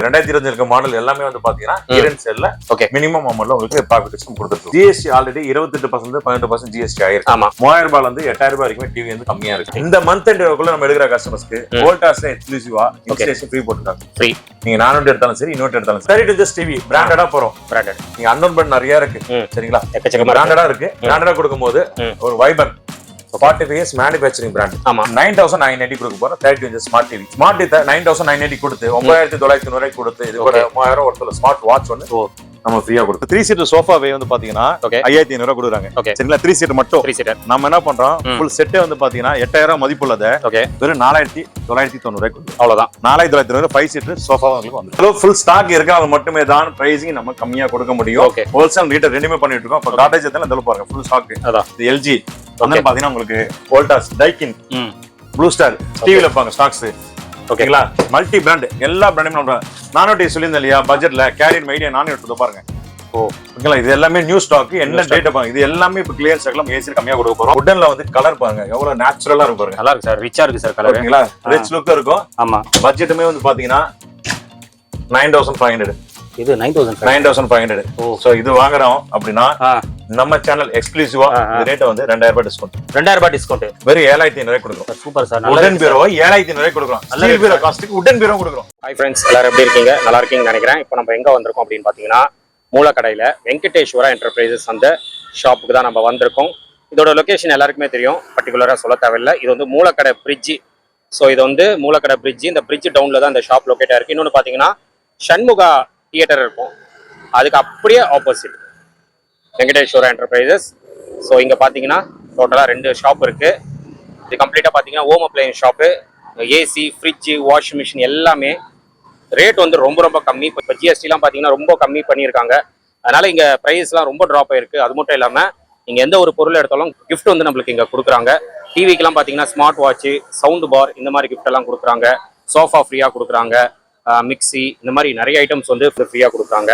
2025 இருக்க மாடல் எல்லாமே வந்து பாத்தீங்கன்னா ஈரன் செல்ல மினிமம் அமௌண்ட்ல உங்களுக்கு ப்ராஃபிட் டிஸ்கவுண்ட் கொடுத்துருக்கு. ஜிஎஸ்டி ஆல்ரெடி 28% 18% ஜிஎஸ்டி ஆயிருக்கு. 3000 ரூபாயில இருந்து 8000 ரூபாய் வரைக்கும் டிவி வந்து கம்மியா இருக்கு. இந்த மந்த் எண்டுக்குள்ள நம்ம எடுக்கிற கஸ்டமர்ஸ்க்கு வோல்டாஸ்ல எக்ஸ்க்ளூசிவா இன்ஸ்டலேஷன் ஃப்ரீ போட்டுருக்காங்க. ஃப்ரீ நீங்க 400 எடுத்தாலும் சரி, இன்னொரு எடுத்தாலும் சரி. டு ஜஸ்ட் டிவி பிராண்டடா போறோம். பிராண்டட் நீங்க அன்னோன் பிராண்ட் நிறைய இருக்கு சரிங்களா, பிராண்டடா இருக்கு. பிராண்டடா கொடுக்கும்போது ஒரு வைபர் 45 years manufacturing brand. 9,980 கொடுக்க போற 30 inches smart TV. Smart TV 9,980 கொடுத்து 9,990 கொடுத்து இது ஒரு 3000 ஒருத்தல ஸ்மார்ட் வாட்ச் வந்து நம்ம ஃப்ரீயா கொடுத்து 3 சீட் சோஃபாவே வந்து பாத்தீங்கன்னா 5500 கொடுக்குறாங்க சரிங்களா. 3 சீட் மட்டும் 3 சீட் நம்ம என்ன பண்றோம், ஃபுல் செட்டே வந்து பாத்தீங்கன்னா 8000 மதிப்புள்ளத வெறும் 4990 கொடுத்து அவ்வளவுதான். 4990 5 சீட் சோஃபா உங்களுக்கு வந்து ஃபுல் ஸ்டாக் இருக்கு. அது மட்டுமே தான் பிரைசிங் நம்ம கம்மியா கொடுக்க முடியும். ஹோல்சேல் ரீட்டைல் ரெண்டுமே பண்ணிட்டு இருக்கோம். இப்ப காட்டேஜ் எத்தனை இதல பாருங்க ஃபுல் ஸ்டாக். இது எல்ஜி வந்து பாத்தீங்கன்னா உங்களுக்கு வோல்டாஸ், டைக்கின், ப்ளூ ஸ்டார் டிவில பாங்க ஸ்டாக்ஸ் ஓகேங்களா. மல்டி பிராண்ட் எல்லா பிராண்டும் நம்ம நானோட்டி சொல்லியிருந்தேன் இல்லையா, பட்ஜெட்ல கேரியர் மைடியா நானே எடுத்து பாருங்க. ஓகேங்களா, இது எல்லாமே நியூ ஸ்டாக். என்ன டேட்டா பாருங்க, இது எல்லாமே இப்ப கிளியர் ஸ்டாக்ல ஏசி கம்மியா கொடுக்க போறோம். உடன்ல வந்து கலர் பாருங்க எவ்வளவு நேச்சுரலா இருக்கு பாருங்க. நல்லா இருக்கு சார், ரிச்சா இருக்கு சார் கலர். ஓகேங்களா, ரிச் லுக் இருக்கும். ஆமா, பட்ஜெட்டுமே வந்து பாத்தீங்கன்னா 9500. இது 9500. சோ இது வாங்குறோம் அப்படின்னா நம்ம சேனல் எக்ஸ்க்ளூசிவா இந்த ரேட் வந்து 2000 ரூபாய் டிஸ்கவுண்ட். 2000 ரூபாய் டிஸ்கவுண்ட் வெறும் 7500 கொடுக்குறோம். சூப்பர் சார், உடன் பீரோ 7500 கொடுக்குறோம். ஸ்டீல் பீரோ காஸ்ட்க்கு உடன் பீரோ கொடுக்குறோம். ஹாய் ஃப்ரெண்ட்ஸ், எல்லாரும் எப்படி இருக்கீங்க? நல்லா இருக்கீங்கன்னு நினைக்கிறேன். இப்போ நம்ம எங்க வந்திருக்கோம் அப்படின்னு பாத்தீங்கன்னா மூலக்கடையில வெங்கடேஸ்வரா என்டர்பிரைசஸ் அந்த ஷாப்புக்கு தான் நம்ம வந்திருக்கோம். இதோட லொகேஷன் எல்லாருக்குமே தெரியும், பர்டிகுலரா சொல்ல தேவையில்லை. இது வந்து மூலக்கடை பிரிட்ஜ். ஸோ இது வந்து மூலக்கடை பிரிட்ஜ். இந்த பிரிட்ஜ் டவுன்ல தான் இந்த ஷாப் லொகேட் ஆயிருக்கு. இன்னொன்று பாத்தீங்கன்னா சண்முகா தியேட்டர் இருக்கும், அதுக்கு அப்படியே ஆப்போசிட் வெங்கடேஸ்வரா என்டர்பிரைசஸ். ஸோ இங்கே பார்த்தீங்கன்னா டோட்டலாக 2 ஷாப் இருக்குது. இது கம்ப்ளீட்டாக பார்த்தீங்கன்னா home appliances shop. AC, fridge, washing machine எல்லாமே ரேட் வந்து ரொம்ப ரொம்ப கம்மி. இப்போ ஜிஎஸ்டிலாம் பார்த்தீங்கன்னா ரொம்ப கம்மி பண்ணியிருக்காங்க. அதனால் இங்கே ப்ரைஸ்லாம் ரொம்ப ட்ராப் ஆகிருக்கு. அது மட்டும் இல்லாமல் நீங்கள் எந்த ஒரு பொருள் எடுத்தாலும் கிஃப்ட் வந்து நம்மளுக்கு இங்கே கொடுக்குறாங்க. டிவிக்கெலாம் பார்த்தீங்கன்னா ஸ்மார்ட் வாட்ச்சு, சவுண்டு பார், இந்த மாதிரி கிஃப்ட் எல்லாம் கொடுக்குறாங்க. சோஃபா ஃப்ரீயாக கொடுக்குறாங்க. மிக்சி, இந்த மாதிரி நிறைய ஐட்டம்ஸ் வந்து ஃப்ரீயாக கொடுக்குறாங்க.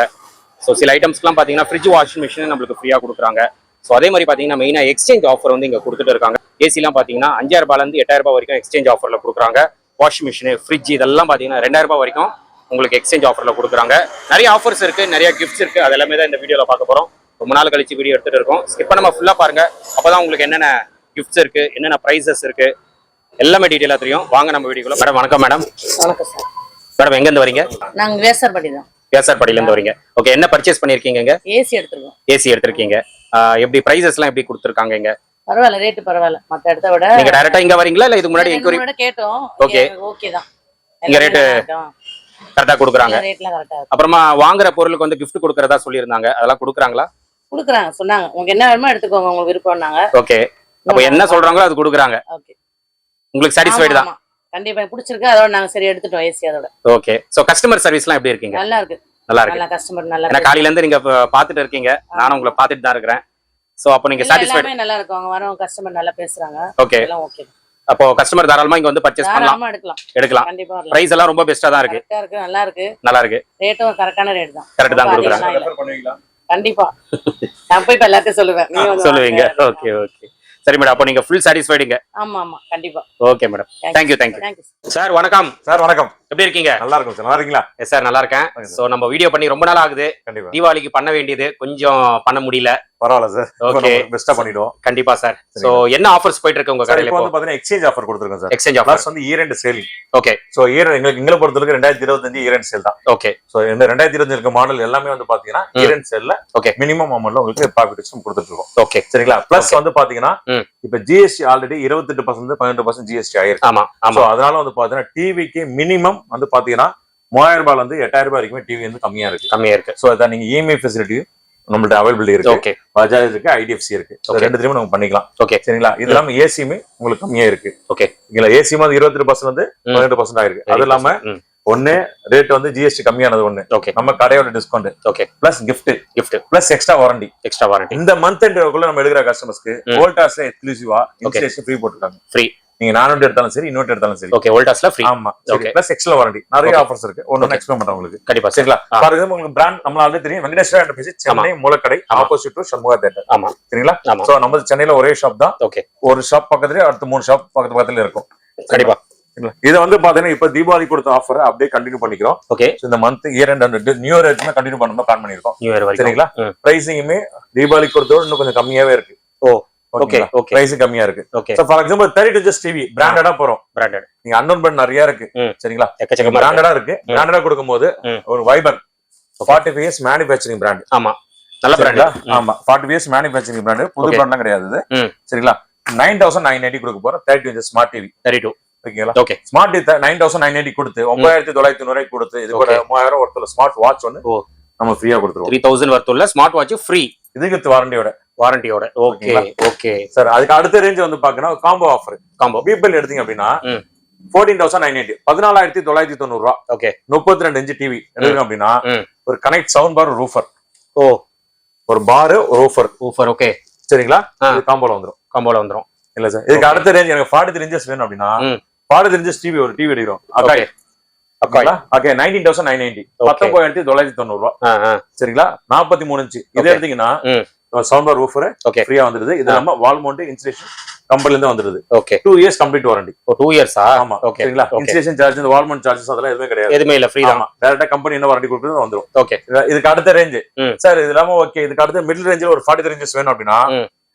ஸோ சில ஐட்டம்ஸ்க்குலாம் பார்த்தீங்கன்னா ஃப்ரிட்ஜ், வாஷிங் மிஷின் நம்மளுக்கு ஃப்ரீயாக கொடுக்குறாங்க. ஸோ அதே மாதிரி பார்த்தீங்கன்னா மெயினாக எக்ஸ்சேஞ்ச் ஆஃபர் வந்து இங்கே கொடுத்துட்டு இருக்காங்க. ஏசிலாம் பார்த்தீங்கன்னா 5000 ரூபாயிலேருந்து 8000 ரூபாய் வரைக்கும் எக்ஸ்சேஞ்ச் ஆஃபரில் கொடுக்குறாங்க. வாஷிங் மிஷின், ஃப்ரிட்ஜ் இதெல்லாம் பார்த்தீங்கன்னா 2000 ரூபாய் வரைக்கும் உங்களுக்கு எக்ஸ்சேஞ்ச் ஆஃபரில் கொடுக்குறாங்க. நிறைய ஆஃபர்ஸ் இருக்குது, நிறைய கிஃப்ட்ஸ் இருக்குது. அது எல்லாமே தான் இந்த வீடியோவில் பார்க்க போகிறோம். ரொம்ப நாள் கழிச்சு வீடியோ எடுத்துகிட்டு இருக்கோம். ஸ்கிப் பண்ணாம ஃபுல்லாக பாருங்கள். அப்போ தான் உங்களுக்கு என்னென்ன கிஃப்ட்ஸ் இருக்குது, என்னென்ன ப்ரைஸஸ் இருக்குது, எல்லாமே டீட்டெயிலாக தெரியும். வாங்க நம்ம வீடியோக்குள்ள. மேடம் வணக்கம். மேடம் வணக்கம் சார். மேடம் எங்க இருந்து வரீங்க? நாங்க வேசார்பாடி தான். வேசார்பாடியில இருந்து வரீங்க. ஓகே, என்ன பர்ச்சேஸ் பண்ணிருக்கீங்க? ஏசி எடுத்துறோம். ஏசி எடுத்துருக்கீங்க. எப்படி பிரைசஸ் எல்லாம் எப்படி கொடுத்துருக்காங்க இங்க? பரவாயில்ல, ரேட் பரவாயில்ல. மத்த இடத்தை விட. நீங்க டைரக்டா இங்க வரீங்களா இல்ல இதுக்கு முன்னாடி என்கொயரி கேட்டோம்? ஓகே ஓகே தான். இங்க ரேட் கரெக்ட்டா கொடுக்குறாங்க. ரேட்லாம் கரெக்ட்டா இருக்கு. அப்புறமா வாங்குற பொருளுக்கு வந்து gift கொடுக்கறதா சொல்லி இருந்தாங்க. அதெல்லாம் கொடுக்குறாங்களா? கொடுக்குறாங்க, சொன்னாங்க. உங்களுக்கு என்ன வேணுமோ எடுத்துக்கோங்க, உங்களுக்கு விருப்பம்னாங்க. ஓகே, அப்ப என்ன சொல்றாங்களோ அது கொடுக்குறாங்க. ஓகே, உங்களுக்கு சாட்டிஸ்ஃபைட் தான்? கண்டிப்பா பிடிச்சிருக்கு. அதோட நாங்க சரி எடுத்துட்டோம் ஏசி அதோட. ஓகே, சோ கஸ்டமர் சர்வீஸ்லாம் எப்படி இருக்கீங்க? நல்லா இருக்கு. நல்லா இருக்கு. நல்லா கஸ்டமர் நல்லா. நான் காலையில இருந்து நீங்க பாத்துட்டு இருக்கீங்க, நானும் உங்களை பாத்துட்டு தான் இருக்கேன். சோ அப்ப நீங்க சாட்டிஸ்ஃபைட்? நல்லா இருக்கு. அவங்க வரவங்க கஸ்டமர் நல்லா பேசுறாங்க. ஓகே, எல்லாம் ஓகே. அப்போ கஸ்டமர் தாராளமா இங்க வந்து பர்ச்சேஸ் பண்ணலாம், எடுக்கலாம். கண்டிப்பா. பிரைஸ் எல்லாம் ரொம்ப பெஸ்டா தான் இருக்கு. கரெக்ட்டா இருக்கு, நல்லா இருக்கு. நல்லா இருக்கு. ரேட்டும் கரெக்ட்டான ரேட் தான். கரெக்ட் தான் கொடுக்குறாங்க. ரெஃபர் பண்ணுவீங்களா? கண்டிப்பா. நான் போய் எல்லாத்தையும் சொல்லுவேன். நீங்க சொல்லுவீங்க. ஓகே ஓகே, சரி மேடம். அப்போ நீங்க ஃபுல் சாட்டிஸ்ஃபைடுங்க? ஆமா ஆமா, கண்டிப்பா. Okay madam, thank you. Sir வணக்கம். சார் வணக்கம், எப்படி இருக்கீங்க? நல்லா இருக்கும் சார். நல்லா இருக்கீங்களா? எஸ் சார், நல்லா இருக்கேன். சோ நம்ம வீடியோ பண்ணி ரொம்ப நாள் ஆகுது. தீபாவளிக்கு பண்ண வேண்டியது கொஞ்சம் பண்ண முடியல. பரவாயில்ல சார், ஓகே, பெஸ்டா பண்ணிடுவோம். கண்டிப்பா சார். சோ என்ன ஆஃபர்ஸ் போயிட்டு இருக்கு உங்க கடையில? இப்போ வந்து பாத்தீங்கன்னா எக்ஸ்சேஞ்ச் ஆஃபர் கொடுத்துருக்கோம் சார். எக்ஸ்சேஞ்ச் ஆஃபர் வந்து year end selling. Okay, so year எங்களை பொறுத்தவரைக்கும் 2025 இயர் எண்ட் சேல் தான். ஓகே, சோ இந்த 2025 இருக்க மாடல் எல்லாமே வந்து பாத்தீங்கன்னா இயர் எண்ட் சேல்ல மினிமம் அமௌண்ட்ல உங்களுக்கு ப்ராஃபிட் டிஸ்கவுண்ட் கொடுத்துட்டு இருக்கோம். ஓகே, சரிங்களா. பிளஸ் வந்து பாத்தீங்கன்னா இப்ப ஜிஎஸ்டி ஆல்ரெடி 28% 18% ஜிஎஸ்டி ஆயிருக்கு. ஆமா, சோ அதனால வந்து பாத்தீங்கன்னா டிவிக்கு மினிமம் வந்து பாத்தீங்கன்னா 3000 ரூபாயில இருந்து 8000 ரூபாய் வரைக்கும் டிவி வந்து கம்மியா இருக்கு. சோ அதான் நீங்க இஎம்ஐ ஃபெசிலிட்டி நம்மள்ட்ட அவைலபிள் இருக்கு. ஓகே, பஜாஜ் இருக்கு, ஐடிஎஃப்சி இருக்கு. ரெண்டுத்துலயுமே நம்ம பண்ணிக்கலாம். ஓகே, சரிங்களா. இது இல்லாம ஏசியுமே உங்களுக்கு கம்மியா இருக்கு. ஓகே, இல்ல ஏசி வந்து 28% வந்து 18% ஆயிருக்கு. அது இல்லாம ஒன்னு ரேட் வந்து ஜிஎஸ்டி கம்மியானது ஒண்ணு. ஓகே, நம்ம கடையோட discount. Okay, plus gift plus extra warranty. இந்த மந்த் எண்டுக்குள்ள நம்ம எடுக்கிற கஸ்டமர்ஸ்க்கு வோல்டாஸ்ல எக்ஸ்க்ளூசிவா இன்ஸ்டலேஷன் ஃப்ரீ போட்டுருக்காங்க. ஃப்ரீ நீங்க 400 எடுத்தாலும் சரி, இன்னொரு எடுத்தாலும் சரி. ஓகே, வோல்டாஸ்ல ஃப்ரீ. ஆமா, ஓகே, பிளஸ் எக்ஸ்ட்ரா வாரண்டி. நிறைய ஆஃபர்ஸ் இருக்கு. ஒன்னு எக்ஸ்பிளைன் பண்றேன் உங்களுக்கு. கண்டிப்பா, சரிங்களா. ஃபார் எக்ஸாம்பிள் உங்களுக்கு பிராண்ட் நம்ம ஆல்ரெடி தெரியும், Venkateswara enterprises, Chennai Moolakadai, opposite to Shanmuga theatre. ஆமா, சரிங்களா. சோ நம்ம சென்னையில ஒரே ஷாப் தான். ஓகே, ஒரு ஷாப் பக்கத்துலயே அடுத்த 3 ஷாப் பக்கத்துல இருக்கும். கண்டிப்பா. இதை வந்து பாத்தீங்கன்னா இப்ப தீபாவளி கொடுத்த ஆஃபர் அப்படியே கண்டினியூ பண்ணிக்கிறோம். ஓகே, இந்த month year and new year வரைக்கும் கண்டினியூ பண்ணணும் பிளான் பண்ணிருக்கோம். நியூ இயர் வரைக்கும் சரிங்களா? பிரைசிங்குமே தீபாவளி கொடுத்தோட இன்னும் கொஞ்சம் கம்மியாவே இருக்கு. ஓ ஓகே ஓகே, பிரைஸ் கம்மியா இருக்கு. Okay, so for example 32 inch TV பிராண்டடா போறோம். பிராண்டட் நீங்க அன்னோன் பிராண்ட் நிறைய இருக்கு. சரிங்களா? எக்கச்சக்கமா பிராண்டடா இருக்கு. பிராண்டடா கொடுக்கும்போது ஒரு வைபர் 45 years மேனுஃபேக்சரிங் பிராண்ட். ஆமா, நல்ல பிராண்ட். ஆமா, 45 years மேனுஃபேக்சரிங் பிராண்ட். புது பிராண்ட்லாம் கிடையாது இது. சரிங்களா? 9980 கொடுக்க போறோம் 32 inch ஸ்மார்ட் டிவி. 32. ஓகேங்களா? ஓகே, ஸ்மார்ட் டிவி 9980 கொடுத்து 9990 கொடுத்து இது கூட 3000 ஒருத்தர் ஸ்மார்ட் வாட்ச் ஒன்னு நம்ம ஃப்ரீயா கொடுத்துருவோம். 3000 வர்த்துள்ள ஸ்மார்ட் வாட்ச் ஃப்ரீ. இதுக்கு வாரண்டியோட. Okay okay sir. அதுக்கு அடுத்த ரேஞ்ச் வந்து பாத்தீங்கன்னா காம்போ ஆஃபர். காம்போ பிபிஎல் எடுத்தீங்க அப்படின்னா 14980 14990 ரூபாய். ஓகே, 32 inch டிவி எடுங்க அப்படின்னா ஒரு கனெக்ட் சவுண்ட் பார் ரூஃபர். ஓ, ஒரு பார் ரூஃபர். ஓகே, சரிங்களா? இது காம்போல வந்துரும். இல்ல சார், இதுக்கு அடுத்த ரேஞ்ச் எனக்கு 43 inches வேணும் அப்படின்னா 43 inches டிவி ஒரு டிவி எடுக்கிறோம். ஓகே 19990 19990 ரூபாய். சரிங்களா? 43 inch இது எடுத்தீங்கன்னா சவுண்ட் பார் ரூஃபர் ஃப்ரீயா வந்துருது. இது நம்ம வால் மவுண்ட் இன்ஸ்டலேஷன் கம்பெனில இருந்து வந்துருது. Okay, 2 years complete warranty. 2 years ஆமா. சரிங்களா? இன்ஸ்டலேஷன் சார்ஜ் இந்த வால் மவுண்ட் சார்ஜஸ் அதெல்லாம் எதுவுமே கிடையாது. எதுவுமே இல்ல, ஃப்ரீ தான். டைரக்டா கம்பெனி என்ன வாரண்டி கொடுக்குறது வந்துரும். ஓகே, இதுக்கு அடுத்த ரேஞ்ச் சார் இது இல்லாம ஓகே இதுக்கு அடுத்த மிடில் ரேஞ்சில் ஒரு 43 inches வேணும் அப்படின்னா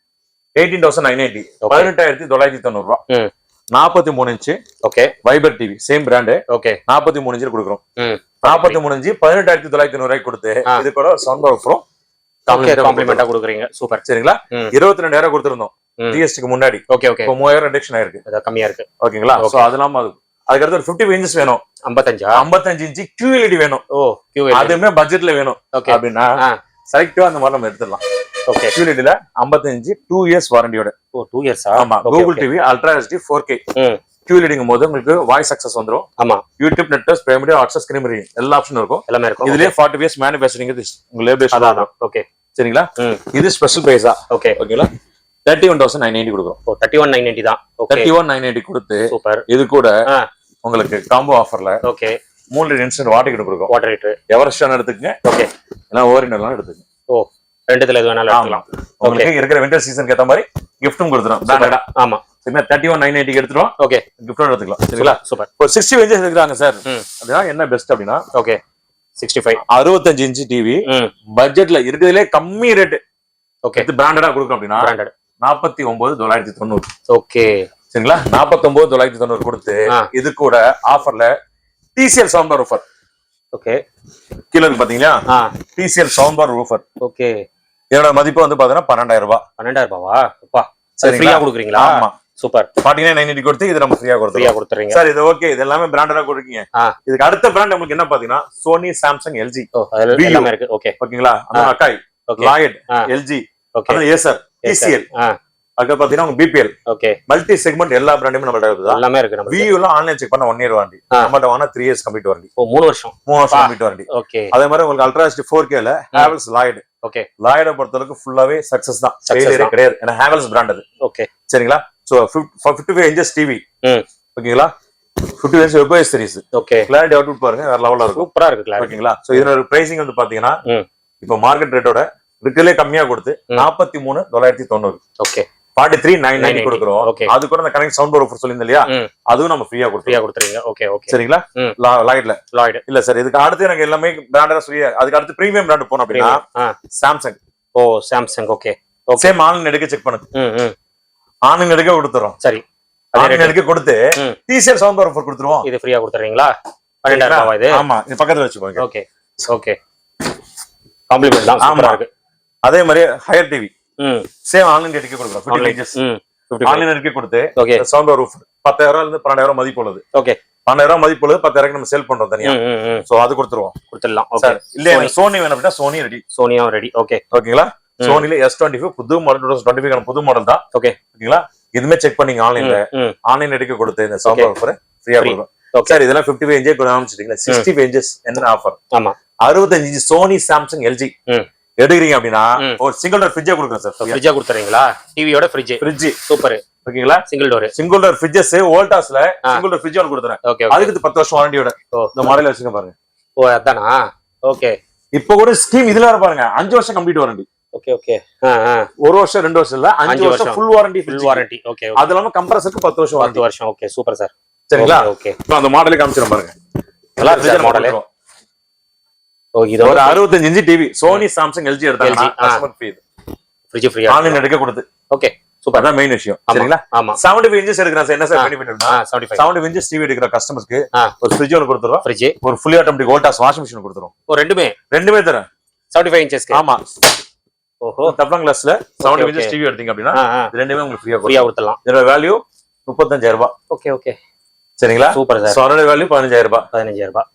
18980 18990 ரூபாய். 43 inch okay wiper TV same brand. Okay, 43 inch கொடுக்குறோம். 43 inch 18990 ரூபாய் கொடுத்து இது கூட சவுண்ட் பார் ப்ரோ காம்ப்ளிமெண்டா கொடுக்குறீங்க. சூப்பர். சரிங்களா? 22000 கொடுத்துருந்தோம் ஜிஎஸ்டிக்கு முன்னாடி. ஓகே ஓகே, இப்போ 3000 ரிடக்ஷன் ஆயிருக்கு. அது கம்மியா இருக்கு. ஓகேங்களா? சோ அதெல்லாம் அதுக்கு அடுத்து ஒரு 55 inches வேணும். 55 inch QLED வேணும். ஓ, QLED அதுமே பட்ஜெட்ல வேணும் அப்படின்னா செலக்டிவா அந்த மாதிரி நம்ம எடுத்துடலாம். ஓகே, QLED ல 55 2 years வாரண்டியோட. ஓ, 2 years. ஆமா, Google TV ultra HD 4K QLEDங்கும் போது உங்களுக்கு வாய்ஸ் அக்சஸ் வந்துரும். ஆமா, YouTube network primary access screen எல்லா ஆப்ஷனும் இருக்கும். எல்லாமே இருக்கும். இதுலயே 40 years மேனுஃபேக்சரிங் உங்க லேபிள் அதான். ஓகே, சரிங்களா? இது ஸ்பெஷல் பிரைஸா? ஓகே, ஓகேங்களா? 31990 கொடுக்குறோம். ஓ, 31990 தான். 31990 கொடுத்து சூப்பர். இது கூட உங்களுக்கு காம்போ ஆஃபர்ல ஓகே 3 இன்ஸ்டன்ட் வாட்டர் ஹீட்டர் கொடுக்கும். வாட்டர் ஹீட்டர் எவரெஸ்ட் எடுத்துக்கங்க. ஓகே, இல்ல ஓரினலாம் எடுத்துக்கங்க. ஓ, ரெண்டுத்துல எது வேணாலும் எடுக்கலாம். உங்களுக்கு இருக்கிற வின்டர் சீசனுக்கு ஏத்த மாதிரி கிஃப்ட்டும் கொடுத்துறோம். பிராண்டடா. ஆமா, சரிங்களா? 31990 எடுத்துறோம். ஓகே, கிஃப்ட் எடுத்துக்கலாம். சரிங்களா? சூப்பர். இப்போ 60 inches எடுக்கறாங்க சார். அதுதான் என்ன பெஸ்ட் அப்படின்னா ஓகே 65 65 inch டிவி பட்ஜெட்ல இருக்கிறதுலே கம்மி ரேட். ஓகே, இது பிராண்டடா கொடுக்கும் அப்படின்னா பிராண்டட் 49990. ஓகே, சரிங்களா? 49990 கொடுத்து இது கூட ஆஃபர்ல TCL sound bar woofer. Okay, கீழ இருக்கு பாத்தீங்களா? TCL sound bar woofer. Okay, இதோட மதிப்பு வந்து பாத்தீங்கன்னா 12000 ரூபாய். 12000 ரூபாவா? அப்பா, ஃப்ரீயா கொடுக்குறீங்களா? ஆமா, சூப்பர். 4990 கொடுத்து இது நம்ம ஃப்ரீயா கொடுத்துறீங்க சார். இது ஓகே, இது எல்லாமே பிராண்டடா கொடுக்கீங்க. இதுக்கு அடுத்த பிராண்ட் உங்களுக்கு என்ன பாத்தீங்கன்னா சோனி, சாம்சங், LG எல்லாமே இருக்கு. ஓகே, ஓகேங்களா? அந்த Akai, Lloyd, LG, okay, Acer, TCL, அதுக்கு பாத்தீங்கன்னா உங்க BPL. ஓகே, மல்டி செக்மெண்ட் எல்லா பிராண்டுமே நம்மள்ட்ட இருக்குது. எல்லாமே இருக்கு. நம்ம VU ல ஆன்லைன் செக் பண்ண 1 year வாரண்டி. நம்மள்ட்ட வாங்கினா 3 years கம்ப்ளீட் வாரண்டி. ஓ, 3 வருஷம் கம்ப்ளீட் வாரண்டி. ஓகே, அதே மாதிரி உங்களுக்கு அல்ட்ரா HD 4K ல ஹேவல்ஸ் லாய்ட். ஓகே, லாய்ட பொறுத்தவரைக்கும் ஃபுல்லாவே சக்சஸ் தான், ஃபெயிலியரே கிடையாது. ஏன்னா ஹேவல்ஸ் பிராண்ட் அது. ஓகே, சரிங்களா? So 55 inches TV. ஓகேங்களா? 55 inch web series. Okay, clarity output பாருங்க வேற லெவல்ல இருக்கும். சூப்பரா இருக்கு கிளாரிட்டி. ஓகேங்களா? சோ இதோட பிரைசிங் வந்து பாத்தீங்கன்னா இப்போ மார்க்கெட் ரேட்டோட இருக்கலே கம்மியா கொடுத்து 43990. ஓகே, 43990 கொடுக்குறோம். அது கூட அந்த கனெக்ட் சவுண்ட் பார் ஆஃபர் சொல்லிருந்தேன் இல்லையா, அதுவும் நம்ம ஃப்ரீயா கொடுத்துறீங்க. ஓகே ஓகே, சரிங்களா? லாய்ட் இல்ல சார். இதுக்கு அடுத்து எனக்கு எல்லாமே பிராண்டடா ஃப்ரீயா. அதுக்கு அடுத்து பிரீமியம் பிராண்ட் போனோம் அப்படின்னா சாம்சங். ஓ, சாம்சங். ஓகே, சேம் ஆன்லைன் எடுக்க செக் பண்ணுங்க. ஆன்லைன் எடுக்க கொடுத்துறோம். சரி, ஆன்லைன் எடுக்க கொடுத்து TCL சவுண்ட் பார் ஆஃபர் கொடுத்துருவோம். இது ஃப்ரீயா கொடுத்துறீங்களா? 12000 ரூபாய் இது. ஆமா, இது பக்கத்துல வச்சுக்கோங்க. ஓகே ஓகே, காம்ப்ளிமெண்ட் தான். சூப்பரா இருக்கு. அதே மாதிரி ஹையர் டிவி சேம் ஆன்லைன் எடுக்க கொடுக்குறோம். 50 inches ஆன்லைன் எடுக்க கொடுத்து சவுண்ட் பார் ஆஃபர் 10000 இருந்து 12000 மதிப்பு உள்ளது. ஓகே, 12000 மதிப்பு உள்ளது 10000 நம்ம சேல் பண்றோம் தனியா. சோ அது கொடுத்துடலாம். ஓகே, இல்ல எனக்கு சோனி வேணும் அப்படின்னா சோனி ரெடி. சோனியும் ரெடி. ஓகே, ஓகேங்களா? சோனில S25 புது மாடல் 2025 புது மாடல் தான். ஓகே, ஓகேங்களா? இதுமே செக் பண்ணீங்க ஆன்லைன்ல. ஆன்லைன் எடுக்க கொடுத்து இந்த சவுண்ட் பார் ஆஃபர் ஃப்ரீயா கொடுக்குறோம். சார் இதெல்லாம் 55 inch காமிச்சிட்டீங்களா? 65 inches என்ன ஆஃபர்? ஆமா, 65 inch சோனி, சாம்சங், LG எடுக்கிறீங்க அப்படின்னா ஒரு சிங்கிள் டோர் ஃப்ரிட்ஜ் கொடுக்குறேன் சார். ஃப்ரிட்ஜ் கொடுத்துறீங்களா? டிவியோட ஃப்ரிட்ஜ். சூப்பர். ஓகேங்களா? சிங்கிள் டோர் ஃப்ரிட்ஜஸ் வோல்டாஸ்ல சிங்கிள் டோர் ஃப்ரிட்ஜ் ஒன்னு கொடுத்துறேன். அதுக்கு 10 வருஷம் வாரண்டியோட இந்த மாடல் வச்சுங்க பாருங்க. ஓ, அதானா? ஓகே, இப்போ கூட ஸ்கீம் இதுல வர பாருங்க 5 வருஷம் கம்ப்ளீட் வாரண்டி. ஓகே ஓகே, 1 வருஷம் 2 வருஷம் இல்ல 5 வருஷம் ஃபுல் வாரண்டி. ஓகே, அது இல்லாம கம்ப்ரஸருக்கு 10 வருஷம். Okay, super sir. சரிங்களா? ஓகே. இப்போ அந்த மாடலே காமிச்சிரும் பாருங்க. நல்லா இருக்கு மாடல். ஓ இது ஒரு 65 inch TV Sony Samsung LG எடுத்தாங்கன்னா கஸ்டமர் ஃப்ரீ. ஃப்ரிட்ஜ் ஃப்ரீயா ஆன்லைன் எடுக்க கொடுத்து. Okay super. அதான் மெயின் விஷயம். சரிங்களா? ஆமா. 75 இன்ச்சஸ் எடுக்கறா சார் என்ன சார் பெனிஃபிட் அப்படினா 75 இன்ச்சஸ் டிவி எடுக்கிற கஸ்டமர்ஸ்க்கு ஒரு ஃப்ரிட்ஜ் ஒன்னு கொடுத்துறோம். ஃப்ரிட்ஜ் ஒரு fully automatic Voltas washing machine கொடுத்துறோம். ஓ ரெண்டுமே தரேன். 75 இன்ச்சஸ்க்கு. ஆமா. ஓஹோ. டப்ளாங் கிளாஸ்ல 75 இன்ச்சஸ் டிவி எடுத்தீங்க அப்படினா ரெண்டுமே உங்களுக்கு ஃப்ரீயா கொடுத்துடலாம். இதோட வேல்யூ 35000 ரூபாய். Okay okay. சரிங்களா? Super sir. சோனோட வேல்யூ 15000 ரூபாய். 15000 ரூபாய்.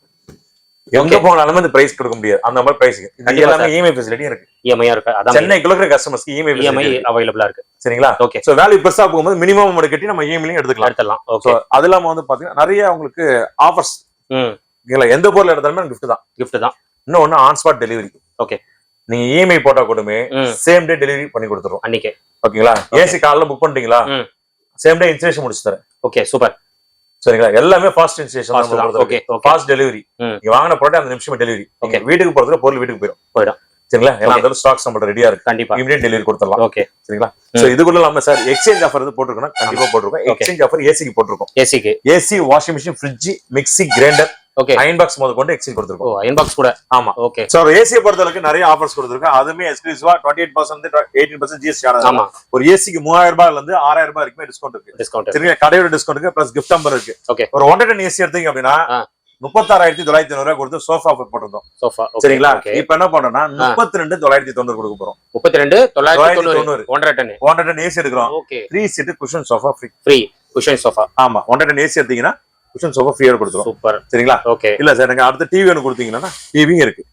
எங்க போனாலும் இந்த பிரைஸ் கொடுக்க முடியாது. அந்த மாதிரி பிரைஸ் இது எல்லாமே இஎம்ஐ ஃபெசிலிட்டி இருக்கு. இஎம்ஐ இருக்கு. அதான் சென்னைக்குள்ள இருக்கிற கஸ்டமர்ஸ்க்கு இஎம்ஐ அவைலபிளா இருக்கு. சரிங்களா? ஓகே. சோ வேல்யூ பெருசா போகும்போது மினிமம் அமௌண்ட் கட்டி நம்ம இஎம்ஐலயும் எடுத்துக்கலாம். ஓகே. அது இல்லாம வந்து பாத்தீங்கன்னா நிறைய உங்களுக்கு ஆஃபர்ஸ். இல்ல எந்த பொருள் எடுத்தாலுமே கிஃப்ட் தான். இன்னொன்னு ஆன் ஸ்பாட் டெலிவரி. ஓகே. நீங்க இஎம்ஐ போட்டா கூடமே சேம் டே டெலிவரி பண்ணி கொடுத்துறோம் அன்னைக்கு. ஓகேங்களா? ஏசி காலைல புக் பண்ணிட்டீங்களா சேம் டே இன்ஸ்டலேஷன் முடிச்சு தரேன். Okay super. சரிங்களா? எல்லாமே fast installation. Okay. Fast delivery. நீங்க வாங்கின ப்ராடக்ட் அந்த நிமிஷமே டெலிவரி. ஓகே. வீட்டுக்கு போறதுல பொருள் வீட்டுக்கு போயிடும். சரிங்களா? ஏன்னா அந்த ஸ்டாக்ஸ் நம்மள ரெடியா இருக்கு. கண்டிப்பா இமிடியேட் டெலிவரி கொடுத்துடலாம். ஓகே. சரிங்களா? சோ இதுக்குள்ள நம்ம சார் எக்ஸ்சேஞ்ச் ஆஃபர் இது போட்டுருக்கோம். கண்டிப்பா போட்டுருக்கோம். எக்ஸ்சேஞ்ச் ஆஃபர் ஏசிக்கு போட்டுருக்கோம். AC washing machine fridge mixie grinder okay iron box முதல் கொண்டு எக்ஸ்சேஞ்ச் கொடுத்துருக்கோம். ஓ அயன் பாக்ஸ் கூட. ஆமா. ஓகே. சோ ஏசியை பொறுத்தவரைக்கும் நிறைய ஆஃபர்ஸ் கொடுத்துருக்கோம். அதுமே எக்ஸ்க்ளூசிவா 28% 18% ஜிஎஸ்டி ஆனது. ஆமா. ஒரு ஏசிக்கு 3000 ரூபாயில இருந்து 6000 ரூபாய் வரைக்கும் டிஸ்கவுண்ட் இருக்கு. சரிங்களா? கடையோட டிஸ்கவுண்ட் இருக்கு பிளஸ் கிஃப்ட் நம்பர் இருக்கு. ஓகே. ஒரு 110 ஏசி எடுத்தீங்க அப்படின்னா 36990 ரூபாய் கொடுத்து சோஃபா ஆஃபர் போட்டுருந்தோம். சோஃபா. சரிங்களா? இப்போ என்ன பண்றோம்னா 32990 கொடுக்க போறோம். 32990 110 ஏசி எடுக்கிறோம். Okay. 3 seat cushion sofa free cushion sofa. ஆமா. 110 ஏசி எடுத்தீங்கன்னா குஷன் சோஃபா ஃப்ரீயா கொடுத்துறோம். சூப்பர். சரிங்களா? ஓகே. இல்ல சார் எனக்கு அடுத்த டிவி ஒன்னு கொடுத்தீங்கன்னா டிவியும் இருக்கு.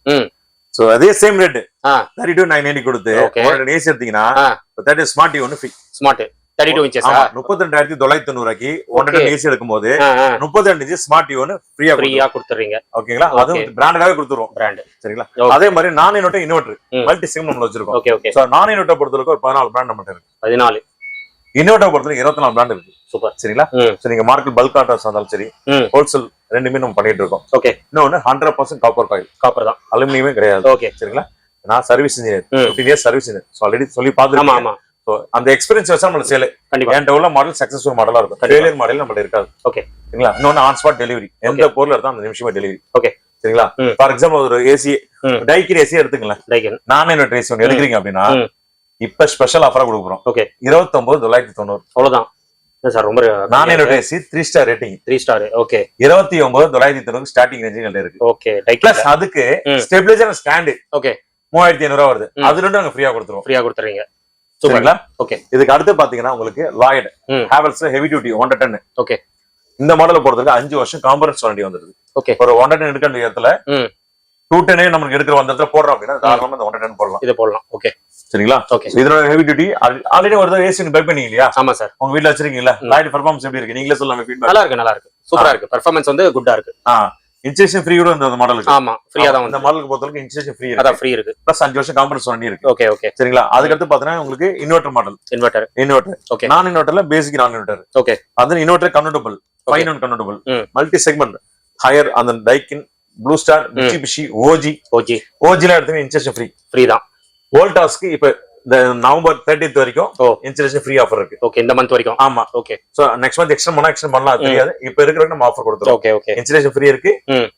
சோ அதே சேம் ரேட் 32990 கொடுத்து 110 ஏசி எடுத்தீங்கன்னா தட் இஸ் ஸ்மார்ட் டிவி ஒன்னு ஃப்ரீ. ஸ்மார்ட் 32 இன்ச்சஸ் 32990 ஆக்கி 110 ஏசி எடுக்கும்போது 32 இன்ச் ஸ்மார்ட் டிவி ஒன்னு ஃப்ரீயா கொடுத்துறீங்க. ஓகேங்களா? அது பிராண்டடாவே கொடுத்துறோம். பிராண்ட். சரிங்களா? அதே மாதிரி நான் இன்வெர்ட்டர் மல்டி சிம் நம்மள வச்சிருக்கோம். Okay okay. சோ நான் இன்வெர்ட்டர் பொறுத்தவரைக்கும் ஒரு 14 பிராண்ட் நம்மட்ட இருக்கு. 14 இன்வெர்ட்டர் பொறுத்தவரைக்கும் 24 பிராண்ட் இருக்கு. சூப்பர். சரிங்களா? சோ நீங்க மார்க்கெட் பல்க் ஆர்டர்ஸ் இருந்தாலும் சரி ஹோல்சேல் ரெண்டுமே நம்ம பண்ணிட்டு இருக்கோம். ஓகே. இன்னொன்னு 100% காப்பர் காயில். காப்பர் தான். அலுமினியமே கிடையாது. ஓகே. சரிங்களா? நான் service engineer 15 years service engineer. So already சொல்லி பாத்துருக்கேன். ஆமா. சோ அந்த எக்ஸ்பீரியன்ஸ் வச்சா நம்ம சேல் கண்டிப்பா என்கிட்ட உள்ள மாடல் சக்சஸ்ஃபுல் மாடலா இருக்கும். ஃபெயிலியர் மாடல் நம்மட்ட இருக்காது. ஓகே. சரிங்களா? இன்னொன்னு ஆன் ஸ்பாட் டெலிவரி. எந்த பொருள் எடுத்தா அந்த நிமிஷமே டெலிவரி. ஓகே. சரிங்களா? ஃபார் எக்ஸாம்பிள் ஒரு ஏசி டைக்கின் ஏசி எடுத்துங்களேன். டைக்கின் நான் இன்வெர்ட்டர் ஏசி ஒன்னு எடுக்கிறீங்க அப்படின்னா இப்ப ஸ்பெஷல் ஆஃபரா கொடுக்க போறோம். ஓகே. 29990 அவ்வளவுதான் சார். ரொம்ப நான் inverter AC 3 star rating. 3 star. Okay. 29990 starting ரேஞ்சில இருக்கு. ஓகே. பிளஸ் அதுக்கு ஸ்டெபிலைசர் ஸ்டாண்ட் ஓகே 3500 ரூபாய் வருது. அது ரெண்டும் நாங்க ஃப்ரீயா கொடுத்துறீங்க. சரிங்களா? ஓகே. இதுக்கு அடுத்து பாத்தீங்கன்னா உங்களுக்கு லாய்ட் ஹேவல்ஸ்ல ஹெவி டியூட்டி 110. ஓகே. இந்த மாடலை பொறுத்தவரைக்கும் 5 வருஷம் காம்பரன்ஸ் வாரண்டி வந்துருது. ஓகே. ஒரு 110 எடுக்கிற இடத்துல 210 நமக்கு எடுக்கிற வந்ததுல போடுறோம் அப்படின்னா தாராளமா இந்த 110 போடலாம். இத போடலாம். ஓகே. சரிங்களா? ஓகே. இதோட ஹெவி டியூட்டி ஆல்ரெடி ஒரு தடவை ஏசி பை பண்ணீங்க இல்லையா? ஆமா சார். உங்க வீட்ல வச்சிருக்கீங்களா? லாய்ட் பெர்ஃபார்மன்ஸ் எப்படி இருக்கு? நீங்களே சொல்லலாம். ஃபீட்பேக் நல்லா இருக்கு. சூப்பரா இருக்கு. பெர்ஃபார்மன்ஸ் வந்து குட்டா இருக்கு. இன்ஸ்டலேஷன் ஃப்ரீ கூட இந்த மாடலுக்கு. ஆமா ஃப்ரீயா தான். இந்த மாடலுக்கு பொறுத்தவரைக்கும் இன்ஸ்டலேஷன் ஃப்ரீ இருக்கு. அதான் ஃப்ரீ இருக்கு. பிளஸ் 5 வருஷம் காம்பரன்ஸ் வாரண்டி இருக்கு. Okay okay. சரிங்களா? அதுக்கு அடுத்து பாத்தீங்கன்னா உங்களுக்கு இன்வெர்ட்டர் மாடல். இன்வெர்ட்டர். ஓகே. நான் இன்வெர்ட்டர்ல பேசிக் நான் இன்வெர்ட்டர். ஓகே. அது inverter convertible 5 non convertible multi segment higher அந்த டைக்கின் ப்ளூ ஸ்டார் மிட்சுபிஷி ஓஜில எடுத்தீங்கன்னா இன்ஸ்டலேஷன் ஃப்ரீ தான். வோல்டாஸ்க்கு இப்ப இந்த நவம்பர் 30th வரைக்கும் இன்ஸ்டலேஷன் ஃப்ரீ ஆஃபர் இருக்கு. ஓகே. இந்த மந்த் வரைக்கும். ஆமா. Okay. So next month extend பண்ணலாம் தெரியாது. இப்ப இருக்கிற நம்ம ஆஃபர் கொடுத்துறோம். Okay okay. இன்ஸ்டலேஷன் ஃப்ரீ இருக்கு.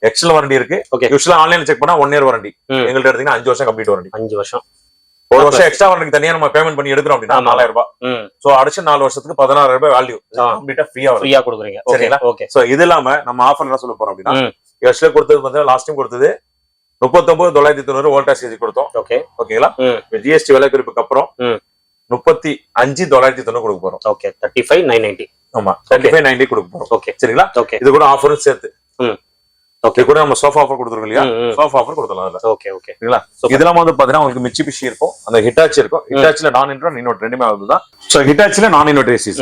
எக்ஸ்டர்னல் வாரண்டி இருக்கு. ஓகே. யூசுவலா ஆன்லைன்ல செக் பண்ணா 1 இயர் வாரண்டி. எங்கள்ட்ட எடுத்தீங்கன்னா 5 வருஷம் கம்ப்ளீட் வாரண்டி. 5 வருஷம். ஒரு வருஷம் எக்ஸ்ட்ரா வாரண்டி தனியா நம்ம பேமெண்ட் பண்ணி எடுக்கிறோம் அப்படின்னா 4000 ரூபாய். சோ அடிச்ச 4 வருஷத்துக்கு 16000 ரூபாய் வேல்யூ கம்ப்ளீட்டா ஃப்ரீயா கொடுக்குறீங்க. சரிங்களா? ஓகே. சோ இது இல்லாம நம்ம ஆஃபர் என்ன சொல்ல போறோம் அப்படின்னா எக்ஸ்ட்ரா கொடுத்தது வந்து லாஸ்ட் டைம் கொடுத்தது 39990 வோல்டாஸ் ஏசி கொடுத்தோம். ஓகே. ஓகேங்களா? ஜிஎஸ்டி விலை குறிப்புக்கு அப்புறம் 35990 கொடுக்க போறோம். ஓகே. 35990. ஆமா 35990 கொடுக்க போறோம். ஓகே. சரிங்களா? ஓகே. இது கூட ஆஃபரும் சேர்த்து ஓகே கூட நம்ம சோஃபா ஆஃபர் கொடுத்துருக்கோம் இல்லையா? சோஃபா ஆஃபர் கொடுக்கலாம் அதுல. Okay okay. சரிங்களா? இதெல்லாம் வந்து பாத்தீங்கன்னா உங்களுக்கு மிட்சுபிஷி இருக்கும், அந்த ஹிட்டாச்சி இருக்கும். ஹிட்டாச்சில நான் இன்வெர்ட்டர் ரெண்டுமே ஆகுதுதான். சோ ஹிட்டாச்சில நான் இன்வெர்ட்டர் ஏசி.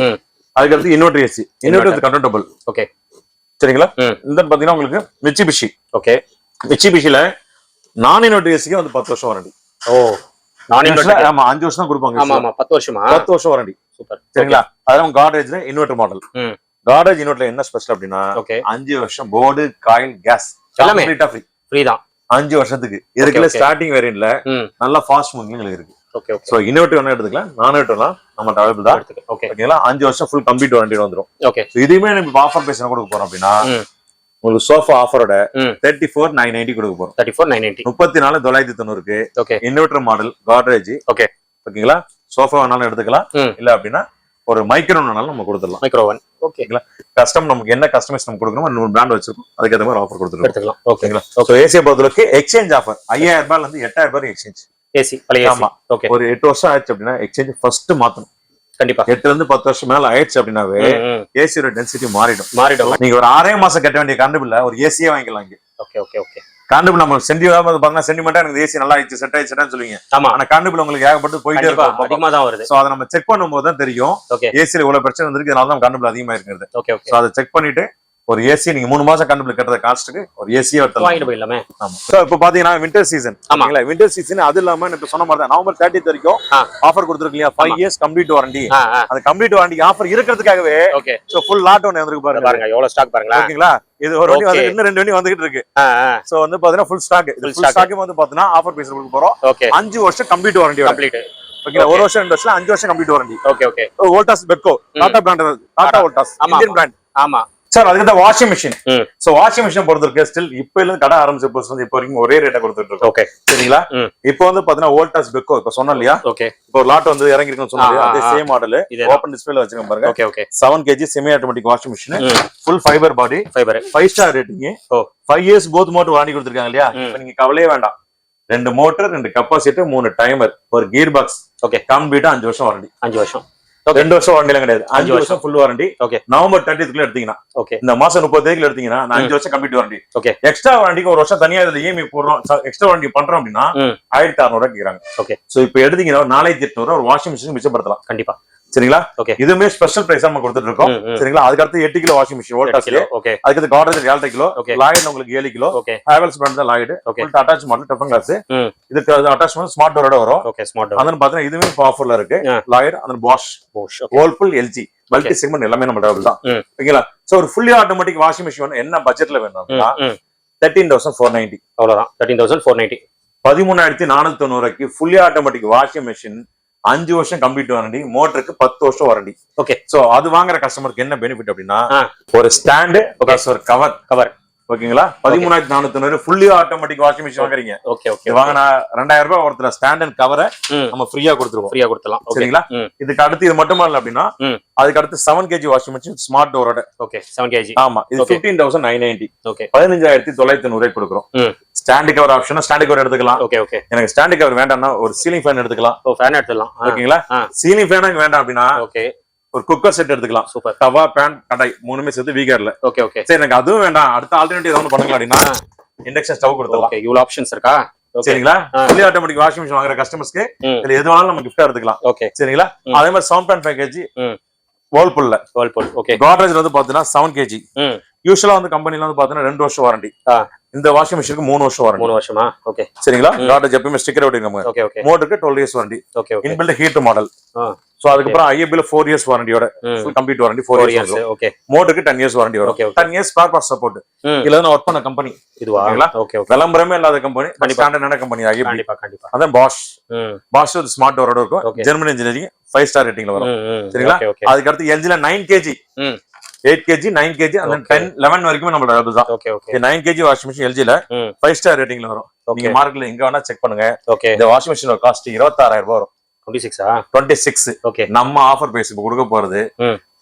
அதுக்கு அடுத்து inverter AC. Inverter convertible. Okay. சரிங்களா? இந்த பாத்தீங்கன்னா உங்களுக்கு மிட்சுபிஷி. ஓகே. மிட்சுபிஷில நான் இன்வெர்ட்டர் ஏசிக்கு வந்து 10 வருஷம் வாரண்டி. ஓ நான் இன்வெர்ட்டர். ஆமா 5 வருஷம் தான் கொடுப்பாங்க. ஆமா ஆமா 10 வருஷமா? 10 வருஷம் வாரண்டி. சூப்பர். சரிங்களா? அதெல்லாம் காட்ரேஜ்ல இன்வெர்ட்டர் மாடல். காட்ரேஜ் இன்வெர்ட்டர்ல என்ன ஸ்பெஷல் அப்படின்னா 5 வருஷம் போர்டு காயில் கேஸ் எல்லாமே ஃப்ரீ தான். 5 வருஷத்துக்கு. இதுக்குள்ள ஸ்டார்டிங் வேரியன்ட்ல நல்ல ஃபாஸ்ட் மூவிங் இருக்கு. Okay okay. சோ இன்னோவேட்டிவ் வேணா எடுத்துக்கலாம், நான் இன்வெர்டர்லாம் நம்ம அவைலபிள் தான். ஓகே ஓகேங்களா? 5 வருஷம் ஃபுல் கம்ப்ளீட் வாரண்டி வந்துரும். ஓகே. சோ இதுமே நம்ம ஆஃபர் பேசினா கொடுக்க போறோம் அப்படின்னா உங்களுக்கு சோஃபா ஆஃபரோட 34,990 கொடுக்க போறோம். 34,990 34,990க்கு okay. Inverter model Godrej. Okay ஓகேங்களா? சோஃபா வேணாலும் எடுத்துக்கலாம், இல்ல அப்படின்னா ஒரு மைக்ரோ வேணாலும் நம்ம கொடுத்துடலாம். மைக்ரோவன் ஓகேங்களா? கஸ்டம் நமக்கு என்ன கஸ்டமைஸ் நம்ம கொடுக்கணும், இன்னொரு பிராண்ட் வச்சிருக்கோம், அதுக்கு ஏற்ற மாதிரி ஆஃபர் கொடுத்துருக்கோம். எடுத்துக்கலாம். ஓகேங்களா? சோ ஏசியை பொறுத்தவரைக்கும் எக்ஸ்சேஞ்ச் ஆஃபர் 5,000 ரூபாயில இருந்து 8,000 ரூபாய் எக்ஸ்சேஞ்ச். ஏசி பழைய ஆமா. ஓகே. ஒரு 8 வருஷம் ஆயிடுச்சு அப்படின்னா எக்ஸ்சேஞ்ச் ஃபர்ஸ்ட் மாத்தணும். கண்டிப்பா 8 இருந்து 10 வருஷம் மேல ஆயிடுச்சு அப்படின்னாவே ஏசியோட டென்சிட்டி மாறிடும். நீங்க ஒரு 6 மாசம் கட்ட வேண்டிய கரண்ட் பில்ல ஒரு ஏசியே வாங்கிக்கலாம் இங்க. Okay okay okay. Current bill நம்ம சென்டிமெண்டா எனக்கு ஏசி நல்லா ஆயிடுச்சு, செட் ஆயிடுச்சுன்னு சொல்லுவீங்க. ஆமா. ஆனா கரண்ட் பில் உங்களுக்கு ஏகப்பட்டு போயிட்டே இருக்கும், அதிகமா தான் வருது. சோ அதை நம்ம செக் பண்ணும்போது தான் தெரியும் ஏசில இவ்வளவு பிரச்சனை வந்திருக்கு, அதனால தான் கரண்ட் பில் அதிகமா இருக்கிறது. Okay okay. சோ அதை செக் பண்ணிட்டு ஒரு ஏசி நீங்க 3 மாசம் கரண்ட் பில் கட்டுற காஸ்ட்டுக்கு ஒரு ஏசியே வாங்கிட்டு போயிடலாமே. ஆமா. சோ இப்போ பாத்தீங்கன்னா வின்டர் சீசன். ஆமாங்களா? வின்டர் சீசன் அது இல்லாம இப்ப சொன்ன மாதிரி தான் நவம்பர் 30 வரைக்கும் ஆஃபர் கொடுத்துருக்கு இல்லையா? 5 இயர்ஸ் கம்ப்ளீட் வாரண்டி. அந்த கம்ப்ளீட் வாரண்டி ஆஃபர் இருக்கிறதுக்காகவே ஓகே. சோ ஃபுல் லாட் ஒன்னு வந்திருக்கு பாருங்க எவ்வளவு ஸ்டாக் பாருங்க. ஓகேங்களா? இது ஒரு வண்டி வந்து இன்னும் 2 வண்டி வந்துகிட்டு இருக்கு. சோ வந்து பாத்தீங்கன்னா ஃபுல் ஸ்டாக். ஃபுல் ஸ்டாக் வந்து பாத்தீங்கன்னா ஆஃபர் பேஸ் கொடுக்க போறோம். 5 வருஷம் கம்ப்ளீட் வாரண்டி. கம்ப்ளீட் ஓகேங்களா? 1 வருஷம் 2 வருஷம் 5 வருஷம் complete warranty. Okay okay. Voltas பெட்கோ Tata brand, Tata Voltas Indian brand. ஆமா சார். அதுக்கு தான் washing machine. So washing machine பொறுத்தவரைக்கும் ஸ்டில் இப்ப இருந்து கடை ஆரம்பிச்ச போது வந்து இப்போ வரைக்கும் ஒரே ரேட்டா கொடுத்துட்டு இருக்கோம். ஓகே சரிங்களா? இப்போ வந்து பாத்தீங்கன்னா வோல்டாஸ் பெட்கோ இப்ப சொன்னோம் இல்லையா? ஓகே. இப்போ ஒரு லாட் வந்து இறங்கி இருக்குன்னு சொன்னாங்க, அதே சேம் மாடல் ஓபன் டிஸ்ப்ளேல வச்சிருக்கோம் பாருங்க. Okay okay. 7 kg semi automatic washing machine, full fibre body, 5 star rating, 5 years both motor வாங்கி கொடுத்துருக்காங்க இல்லையா? இப்போ நீங்க கவலையே வேண்டாம். 2 மோட்டர், 2 கெப்பாசிட்டர், 3 டைமர், ஒரு கியர் பாக்ஸ். ஓகே. கம்ப்ளீட்டா 5 வருஷம் வாரண்டி. 5 வருஷம் 2 வருஷம் வாரண்டி கிடையாது, 5 வருஷம் ஃபுல் வாரண்டி. ஓகே. நவம்பர் 30 எடுத்தீங்கன்னா, ஓகே, இந்த மாசம் 30 எடுத்தீங்கன்னா 5 வருஷம் கம்ப்ளீட் வாரண்டி. ஓகே. எக்ஸ்ட்ரா வாரண்டிக்கு ஒரு வருஷம் தனியா இதுல இஎம்ஐ போடுறோம், எக்ஸ்ட்ரா வாரண்டி பண்றோம் அப்படின்னா 1,600 கேக்குறாங்க. ஓகே. சோ இப்போ எடுத்தீங்கன்னா 4,800 ஒரு வாஷிங் மிஷின் மிச்சப்படுத்தலாம் கண்டிப்பா. சரிங்களா? ஓகே. இதுமே ஸ்பெஷல் பிரைஸ் நம்ம கொடுத்துட்டு இருக்கோம். சரிங்களா? அதுக்கு அடுத்து 8 kilo washing machine Voltas. Okay. அதுக்கு அடுத்து காட்ரேஜ் 7.5 கிலோ, லாய்ட் உங்களுக்கு 7 கிலோ. ஓகே. ஹேவல்ஸ் பிராண்ட் தான் லாய்ட். ஓகே. அட்டாச் மாடல் டஃபன் கிளாஸ். இதுக்கு அட்டாச்மென்ட் ஸ்மார்ட் டோரோட வரும். ஓகே. Smart door. அதன்னு பாத்தீங்கன்னா இதுமே இப்போ ஆஃபர்ல இருக்கு. லாய்ட், அந்த Bosch, Whirlpool, LG multi segment எல்லாமே நம்ம டபுள் தான். ஓகேங்களா? சோ ஒரு ஃபுல்லி ஆட்டோமேட்டிக் வாஷிங் மிஷின் என்ன பட்ஜெட்ல வேணும் அப்படின்னா 13,490. அவ்வளவுதான். 13,490. 13,490க்கு ஃபுல்லி ஆட்டோமேட்டிக் வாஷிங் மிஷின் 5 வருஷம் கம்ப்ளீட் வாரண்டி, மோட்டருக்கு 10 வருஷம் வாரண்டி. ஓகே. சோ அது வாங்குற கஸ்டமருக்கு என்ன பெனிஃபிட் அப்படின்னா ஒரு ஸ்டாண்டு பிளஸ் ஒரு கவர். ஓகேங்களா? 13,490 ஃபுல்லி ஆட்டோமேட்டிக் வாஷிங் மிஷின் வாங்குறீங்க. Okay okay. வாங்கினா 2,000 ரூபாய் ஒருத்தர ஸ்டாண்ட் அண்ட் கவரை நம்ம ஃப்ரீயா கொடுத்துருவோம். ஃப்ரீயா கொடுத்துலாம். சரிங்களா? இதுக்கு அடுத்து இது மட்டும் இல்ல அப்படின்னா அதுக்கு அடுத்து 7 kg வாஷிங் மிஷின் ஸ்மார்ட் டோரோட. ஓகே. 7 kg. ஆமா. இது 15,990. ஓகே. 15,990 கொடுக்குறோம். Stand cover option, stand cover எடுத்துக்கலாம். Okay okay. எனக்கு ஸ்டாண்ட் கவர் வேண்டாம்னா ஒரு சீலிங் ஃபேன் எடுத்துக்கலாம். ஓ, ஃபேன் எடுத்துக்கலாம். ஓகேங்களா? சீலிங் ஃபேன் வேண்டாம் அப்படின்னா ஓகே ஒரு குக்கர் செட் எடுத்துக்கலாம். சூப்பர். தவா, பேன், கடாய் மூணுமே சேர்த்து வீகர்ல. Okay okay. சரி, எனக்கு அதுவும் வேண்டாம், அடுத்த ஆல்டர்னேட்டிவ் ஏதாவது பண்ணுங்க அப்படின்னா இண்டக்ஷன் ஸ்டவ் கொடுத்துலாம். ஓகே. இவ்வளவு ஆப்ஷன்ஸ் இருக்கா? சரிங்களா? ஃபுல்லி ஆட்டோமேட்டிக் வாஷிங் மிஷின் வாங்குற கஸ்டமர்ஸ்க்கு இதுல எது வேணாலும் நம்ம கிஃப்டா எடுத்துக்கலாம். ஓகே. சரிங்களா? அதே மாதிரி sound pan package Whirlpool. Okay. Godrej வந்து பாத்தீங்கன்னா 7 kg. யூசுவலா வந்து கம்பெனில வந்து பாத்தீங்கன்னா 2 வருஷம் வாரண்டி. இந்த வாஷிங் மிஷினுக்கு 3 வருஷம் வாரண்டி. 3 வருஷமா? ஓகே. சரிங்களா? காட்ரேஜ் எப்பவுமே ஸ்டிக்கர் ஒட்டிருக்காங்க. Okay okay. மோட்டருக்கு 12 years warranty. Okay okay. Inbuilt heat model. So அதுக்கு அப்புறம் ஐஎபில 4 இயர்ஸ் வாரண்டியோட full complete warranty 4 years. Okay. மோட்டருக்கு 10 இயர்ஸ் வாரண்டி வரும். 10 இயர்ஸ் ஸ்பேர் பார்ட்ஸ் சப்போர்ட். இதுல நான் வர்க் பண்ண கம்பெனி இதுவா? Okay okay. விளம்பரமே இல்லாத கம்பெனி, ஸ்டாண்டர்டான கம்பெனி ஐஎபி. கண்டிப்பா கண்டிப்பா. அதான் பாஷ் ஒரு ஸ்மார்ட் டோரோட இருக்கும். ஜெர்மன் இன்ஜினியரிங் 5 ஸ்டார் ரேட்டிங்ல வரும். சரிங்களா? அதுக்கு அடுத்து எல்ஜில 9 kg, 8 kg, 9 kg and 10, 11 வரைக்கும் நம்மளோட அதுதான். Okay okay. 9 kg washing machine எல்ஜில 5 ஸ்டார் ரேட்டிங்ல வரும். நீங்க மார்க்கெட்ல எங்க வேணா செக் பண்ணுங்க. ஓகே. இந்த வாஷிங் மிஷினோட காஸ்ட் 26,000 ரூபாய் வரும். 26. ஓகே. நம்ம ஆஃபர் பிரைஸ் இப்ப கொடுக்க போறது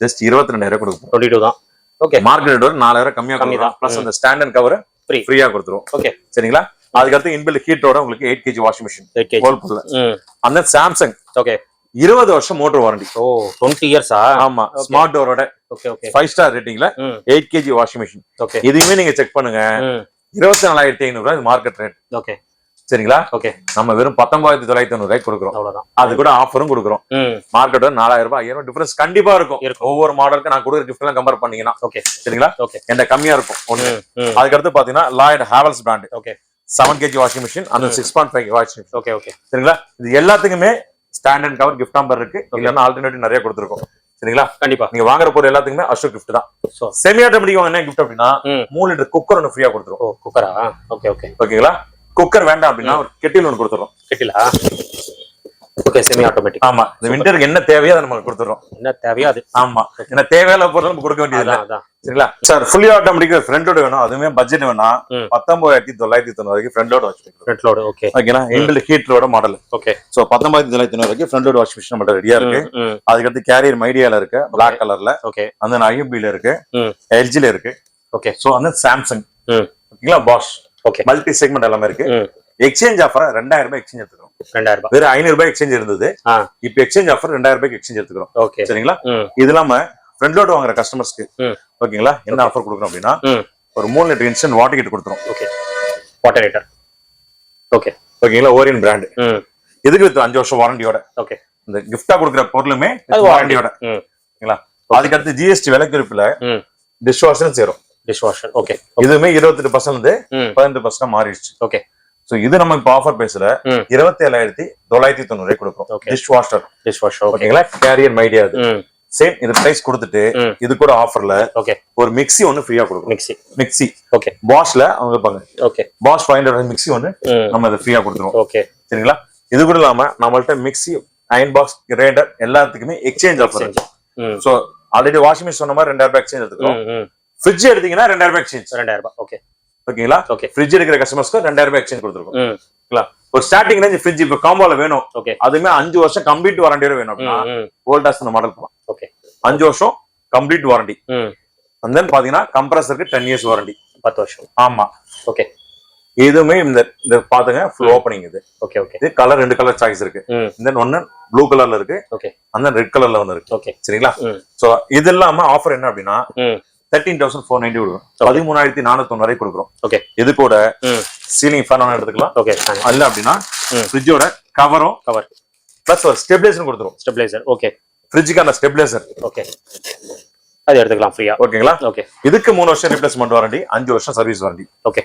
ஜஸ்ட் 22,000 கொடுப்போம். 22 தான். ஓகே. மார்க்கெட் ஒரு 4,000 கம்மியா தான். பிளஸ் அந்த ஸ்டாண்ட் அண்ட் கவர் ஃப்ரீயா கொடுத்துருவோம். ஓகே. சரிங்களா? அதுக்கு அடுத்து இன்பில்ட் ஹீட்டோட உங்களுக்கு 8 kg வாஷிங் மிஷின் Whirlpool. அந்த சாம்சங். ஓகே. 20 வருஷம் மோட்டர் வாரண்டி. ஓ, 20 இயர்ஸா? ஆமா. ஸ்மார்ட் டோரோட. Okay okay. 5 ஸ்டார் ரேட்டிங்ல 8 kg வாஷிங் மிஷின். ஓகே. இதுவுமே நீங்க செக் பண்ணுங்க. 24,500 இது மார்க்கெட் ரேட். ஓகே. சரிங்களா? ஓகே. நம்ம வெறும் 19,990 கொடுக்குறோம். அவ்வளவுதான். அது கூட ஆஃபரும் கொடுக்குறோம். மார்க்கெட் 4,000 ரூபாய் 5,000 டிஃபரன்ஸ் கண்டிப்பா இருக்கும். ஒவ்வொரு மாடலுக்கு நான் கொடுக்குற கிஃப்ட் எல்லாம் கம்பேர் பண்ணீங்கன்னா. ஓகே. சரிங்களா? ஓகே. என்ன கம்மியா இருக்கும் ஒண்ணு. அதுக்கு அடுத்து பாத்தீங்கன்னா Lloyd Havells brand. Okay. 7 kg washing machine அந்த 6.5 வாஷிங் மிஷின். Okay okay. சரிங்களா? இது எல்லாத்துக்குமே stand and cover gift number இருக்கு. இல்லன்னா ஆல்டர்னேட்டிவ் நிறைய கொடுத்துருக்கோம். சரிங்களா? கண்டிப்பா. நீங்க வாங்குற பொருள் எல்லாத்துக்குமே அஷூர் கிஃப்ட் தான். செமி ஆட்டோமேட்டிக் வாங்க என்ன கிஃப்ட் அப்படின்னா 3 லிட்டர் குக்கர் ஒன்று ஃப்ரீயா கொடுத்துருவோம். ஓ, குக்கரா? Okay okay. ஓகேங்களா? குக்கர் வேண்டாம் அப்படின்னா ஒரு கெட்டில் ஒன்று கொடுத்துறோம். கெட்டிலா? Okay semi automatic. ஆமா, இந்த விண்டருக்கு என்ன தேவையோ அதை நம்ம கொடுத்துறோம். என்ன தேவையோ அது. ஆமா, என்ன தேவையில்ல பொருள் நம்ம கொடுக்க வேண்டியது இல்ல. சரிங்களா sir? Fully automatic front load வேணும், அதுவுமே பட்ஜெட் வேணா 19,990 வரைக்கும் front load washing machine. Front load okay. ஓகேனா இன்பில்ட் ஹீட்டரோட மாடல். ஓகே. சோ 19,990 வரைக்கும் ஃப்ரண்ட் லோட் வாஷிங் மிஷின் மட்டும் ரெடியா இருக்கு. அதுக்கு அடுத்து கேரியர் மைடியால இருக்கு, பிளாக் கலர்ல. ஓகே. அந்த ஐஎம்பில இருக்கு, எல்ஜில இருக்கு. ஓகே. சோ அந்த சாம்சங், ஓகேங்களா, பாஷ். ஓகே. மல்டி செக்மெண்ட் எல்லாமே இருக்கு. எக்ஸ்சேஞ்ச் ஆஃபர் 2000 ரூபாய் எக்ஸ்சேஞ்ச் எடுத்துக்கிறோம். 2000 ரூபாய். வேற 500 ரூபாய் எக்ஸ்சேஞ்ச் இருந்தது, இப்போ எக்ஸ்சேஞ்ச் ஆஃபர் 2000 ரூபாய்க்கு எக்ஸ்சேஞ்ச் எடுத்துக்கிறோம். ஓகே. சரிங்களா? இது இல்லாம ஃப்ரண்ட் லோட் வாங்குற கஸ்டமர்ஸ்க்கு ஓகேங்களா என்ன ஆஃபர் கொடுக்குறோம் அப்படின்னா, ஒரு 3 லிட்டர் இன்ஸ்டன்ட் வாட்டர் ஹீட்டர் கொடுத்துறோம். ஓகே. Water heater. ஓகே. ஓகேங்களா, ஓரியன் பிராண்ட். இதுக்கு வித் 5 வருஷம் வாரண்டியோட. ஓகே. இந்த கிஃப்டா கொடுக்குற பொருளுமே வாரண்டியோட. ஓகேங்களா? அதுக்கு அடுத்து ஜிஎஸ்டி விலை குறைப்புல டிஷ் வாஷர் சேரும். Dish washer. ஓகே. இதுவுமே 28% இருந்து 18% மாறிடுச்சு. ஓகே. சோ இது நம்ம இப்ப ஆஃபர் பேஸ்ல 27,990 கொடுக்குறோம். Dish washer. Dish washer. ஓகேங்களா? கேரியர் மைடியா அது சேம். இது பிரைஸ் கொடுத்துட்டு இது கூட ஆஃபர்ல ஓகே ஒரு மிக்ஸி ஒன்னு ஃப்ரீயா கொடுக்குறோம். Mixie okay. பாஷ்ல அவங்க இருப்பாங்க. ஓகே. பாஷ் 500 மிக்ஸி ஒன்னு நம்ம அதை ஃப்ரீயா கொடுத்துருவோம். ஓகே. சரிங்களா? இது கூட இல்லாம நம்மள்ட்ட மிக்ஸி, அயன் பாக்ஸ், கிரைண்டர் எல்லாத்துக்குமே எக்ஸ்சேஞ்ச் ஆஃபர் இருக்கு. சோ ஆல்ரெடி வாஷிங் மிஷின் சொன்ன மாதிரி 2000 ரூபாய் எக்ஸ்சேஞ்ச் எடுத்துக்கிறோம். ஃப்ரிட்ஜ் எடுத்தீங்கன்னா 2000 ரூபாய் எக்ஸ்சேஞ்ச். 2000 ரூபாய். ஓகே. ஓகேங்களா? ஓகே. ஃப்ரிட்ஜ் எடுக்கிற கஸ்டமர்ஸ்க்கு 2000 ரூபாய் எக்ஸ்சேஞ்ச் கொடுத்துருக்கோம். ஓகேங்களா? ஒரு ஸ்டார்டிங் ரேஞ்ச் ஃப்ரிட்ஜ் இப்ப காம்போல வேணும், ஓகே, அதுமே 5 வருஷம் கம்ப்ளீட் வாரண்டியோட வேணும் அப்படின்னா வோல்டாஸ் அந்த மாடல் போலாம். ஓகே. 5 வருஷம் கம்ப்ளீட் வாரண்டி. அண்ட் தென் பாத்தீங்கன்னா கம்ப்ரஸருக்கு 10 இயர்ஸ் வாரண்டி. 10 வருஷம். ஆமா. ஓகே. இதுமே இந்த பாத்துங்க ஃபுல் ஓபனிங் இது. ஓகே. ஓகே. இது கலர் 2 கலர் சாய்ஸ் இருக்கு. தென் ஒன்னு ப்ளூ கலர்ல இருக்கு. ஓகே. அந்த ரெட் கலர்ல ஒன்னு இருக்கு. ஓகே. சரிங்களா? சோ இது இல்லாம ஆஃபர் என்ன அப்படின்னா 13,490 கொடுக்கும். 13,490 வரை கொடுக்குறோம். ஓகே. இது கூட சீலிங் ஃபேன் ஒன்னு எடுத்துக்கலாம். ஓகே. இல்ல அப்படின்னா ஃப்ரிட்ஜோட கவர் பிளஸ் ஒரு ஸ்டெபிலைசர் கொடுத்துரும். ஸ்டெபிலைசர். ஓகே. ஃப்ரிட்ஜுக்கான ஸ்டெபிலைசர். ஓகே. அது எடுத்துக்கலாம் ஃப்ரீயா. ஓகேங்களா? ஓகே. இதுக்கு 3 வருஷம் ரிப்ளேஸ்மெண்ட் வாரண்டி, 5 வருஷம் சர்வீஸ் வாரண்டி. ஓகே.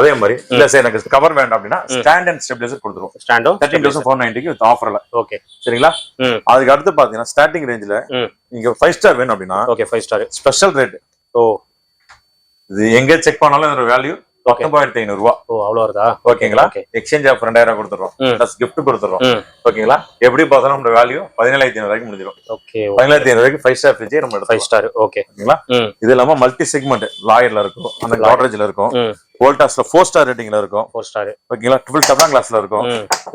அதே மாதிரி இல்ல சார் எனக்கு கவர் வேண்டாம் அப்படின்னா ஸ்டாண்ட் அண்ட் ஸ்டெபிலைசர் கொடுத்துரும். ஸ்டாண்டும் 13,490 வித் ஆஃபர்ல. ஓகே. சரிங்களா? அதுக்கு அடுத்து பாத்தீங்கன்னா ஸ்டார்டிங் ரேஞ்சில நீங்க 5 ஸ்டார் வேணும் அப்படின்னா ஓகே 5 ஸ்டார் ஸ்பெஷல் ரேட். ஓ, இது எங்க செக் பண்ணாலும் இதோட வேல்யூ 19,500 ரூபாய். ஓ, அவ்வளவு வருதா? ஓகேங்களா? எக்ஸ்சேஞ்ச் ஆஃப் 2000 கொடுத்துறோம், பிளஸ் gift கொடுத்துறோம். ஓகேங்களா? எப்படி பார்த்தாலும் நம்ம வேல்யூ 17,500 வரைக்கும் முடிஞ்சிடும். ஓகே. 17,500 வரைக்கும் 5 ஸ்டார் ஃப்ரிட்ஜ் நம்ம 5 ஸ்டார். ஓகே. ஓகேங்களா? இது இல்லாம மல்டி செக்மெண்ட் லாயர்ல இருக்கும், அந்த காட்ரேஜ்ல இருக்கும், வோல்டாஸ்ல 4 ஸ்டார் ரேட்டிங்ல இருக்கும். 4 ஸ்டார். ஓகேங்களா? ட்ரிபிள் டப்ளாங் கிளாஸ்ல இருக்கும்,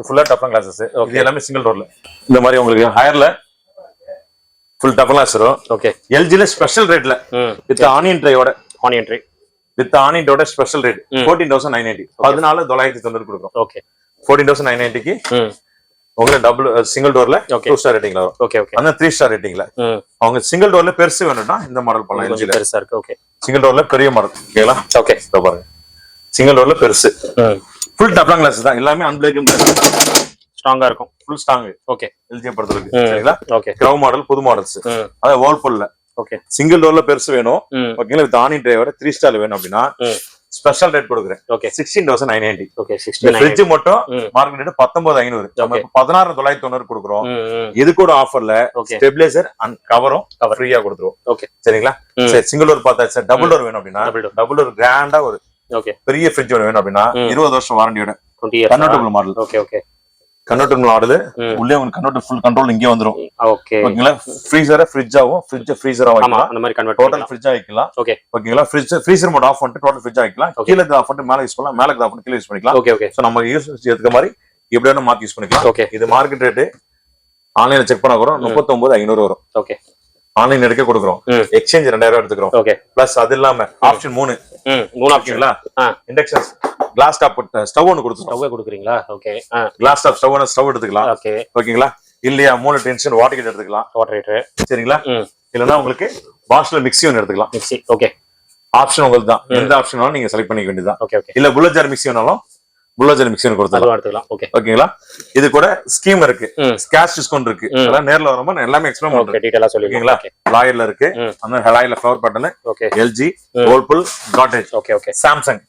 ஃபுல்லா டப்ளாங் கிளாஸஸ். இது எல்லாமே சிங்கிள் டோர்ல. இந்த மாதிரி உங்களுக்கு ஹையர்ல ஃபுல் டப்ளாங் கிளாஸ் வரும். ஓகே. எல்ஜில ஸ்பெஷல் ரேட்ல வித் ஆனியன் ட்ரையோட, ஆனியன் ட்ரை வித் ஆனியனோட ஸ்பெஷல் ரேட் 14,990. 14,990 கொடுக்கும். ஓகே. 14,990க்கு உங்களுக்கு டபுள் சிங்கிள் டோர்ல 2 ஸ்டார் ரேட்டிங்ல வரும். ஓகே. ஓகே. அந்த 3 ஸ்டார் ரேட்டிங்ல அவங்க சிங்கிள் டோர்ல பெருசு வேணும்னா இந்த மாடல் பண்ணலாம். எல்ஜில பெருசா இருக்கு. ஓகே. சிங்கிள் டோர்ல பெரிய மாடல். ஓகேங்களா? ஓகே. இதோ பாருங்க, சிங்கிள் டோர்ல பெருசு, ஃபுல் டப்ளாங் கிளாஸ் தான், எல்லாமே அன்பிரேக்கபிள், ஸ்ட்ராங்கா இருக்கும், ஃபுல் ஸ்ட்ராங். ஓகே. எல்ஜி பொறுத்தவரைக்கும். சரிங்களா? ஓகே. கிரவ் மாடல், புது மாடல்ஸ். அத வேர்ல்பூல்ல ஓகே சிங்கிள் டோர்ல பெருசு வேணும். ஓகேங்களா? வித் ஆனியன் டிரைவர் 3 ஸ்டார் வேணும் அப்படின்னா ஸ்பெஷல் ரேட் கொடுக்குறேன். ஓகே. 16,990. ஓகே. ஃப்ரிட்ஜ் மட்டும் மார்க்கெட் ரேட் 19,500. நம்ம 16,990 கொடுக்குறோம். இது கூட ஆஃபர்ல ஸ்டெபிலைசர் அண்ட் கவரும் ஃப்ரீயா கொடுத்துருவோம். ஓகே. சரிங்களா? சரி, சிங்கிள் டோர் பார்த்தா சார் டபுள் டோர் வேணும் அப்படின்னா டபுள் டோர் கிராண்டா ஒரு ஓகே பெரிய ஃப்ரிட்ஜ் வேணும் அப்படின்னா 20 வருஷம் வாரண்டியோட convertible model. Okay. Okay. Convertible model உள்ளே உங்களுக்கு கன்வெர்ட்டர் ஃபுல் கண்ட்ரோல் இங்கே வந்துரும். ஓகே. ஓகேங்களா? ஃப்ரீசரை ஃப்ரிட்ஜாவும் ஃப்ரிட்ஜ் ஃப்ரீசரா வைக்கலாம். அந்த மாதிரி கன்வெர்ட் டோட்டல் ஃப்ரிட்ஜா வைக்கலாம். ஓகே. ஓகேங்களா? ஃப்ரீசர் மோட் ஆஃப் பண்ணிட்டு டோட்டல் ஃப்ரிட்ஜா வைக்கலாம். கீழ ஆஃப் பண்ணிட்டு மேல யூஸ் பண்ணலாம், மேல ஆஃப் பண்ணிட்டு கீழ யூஸ் பண்ணிக்கலாம். ஓகே. ஓகே. சோ நம்ம யூஸ் ஏத்துக்க மாதிரி எப்படி வேணா மாத்தி யூஸ் பண்ணிக்கலாம். ஓகே. இது மார்க்கெட் ரேட் ஆன்லைன்ல செக் பண்ணா கூட 39,500 வரும். ஓகே. ஆன்லைன் எடுக்க கொடுக்குறோம். எக்ஸ்சேஞ்ச் 2000 எடுத்துக்கிறோம். ஓகே. பிளஸ் அது இல்லாம ஆப்ஷன் 3 ஆப்ஷன்ங்களா? இண்டக்ஷன் கிளாஸ் டாப் ஸ்டவ் ஒன்னு கொடுத்துறோம். ஸ்டவ் கொடுக்குறீங்களா? ஓகே. கிளாஸ் டாப் ஸ்டவ் எடுத்துக்கலாம். ஓகே. ஓகேங்களா? இல்லையா 3 டென்ஷன் வாட்டர் ஹீட்டர் எடுத்துக்கலாம். Water heater. சரிங்களா? இல்லனா உங்களுக்கு வாஷ்ல மிக்ஸி ஒன்னு எடுத்துக்கலாம். மிக்ஸி. ஓகே. ஆப்ஷன் உங்களுக்கு தான், எந்த ஆப்ஷனாலும் நீங்க செலக்ட் பண்ணிக்க வேண்டியதுதான். ஓகே. ஓகே. இல்ல புல்லட் ஜார் மிக்ஸி வேணாலும் புல்லட் ஜார் மிக்ஸி ஒன்னு கொடுத்துக்கலாம். ஓகே. ஓகேங்களா? இது கூட ஸ்கீம் இருக்கு, கேஷ் டிஸ்கவுண்ட் இருக்கு. அதெல்லாம் நேர்ல வரும்போது எல்லாமே எக்ஸ்பிளைன் பண்றேன். ஓகே. டீடைலா சொல்லுவீங்களா? லாயர்ல இருக்கு, அந்த ஹலாயில flower button. Okay. LG, Whirlpool, Godrej. Okay. Okay. Samsung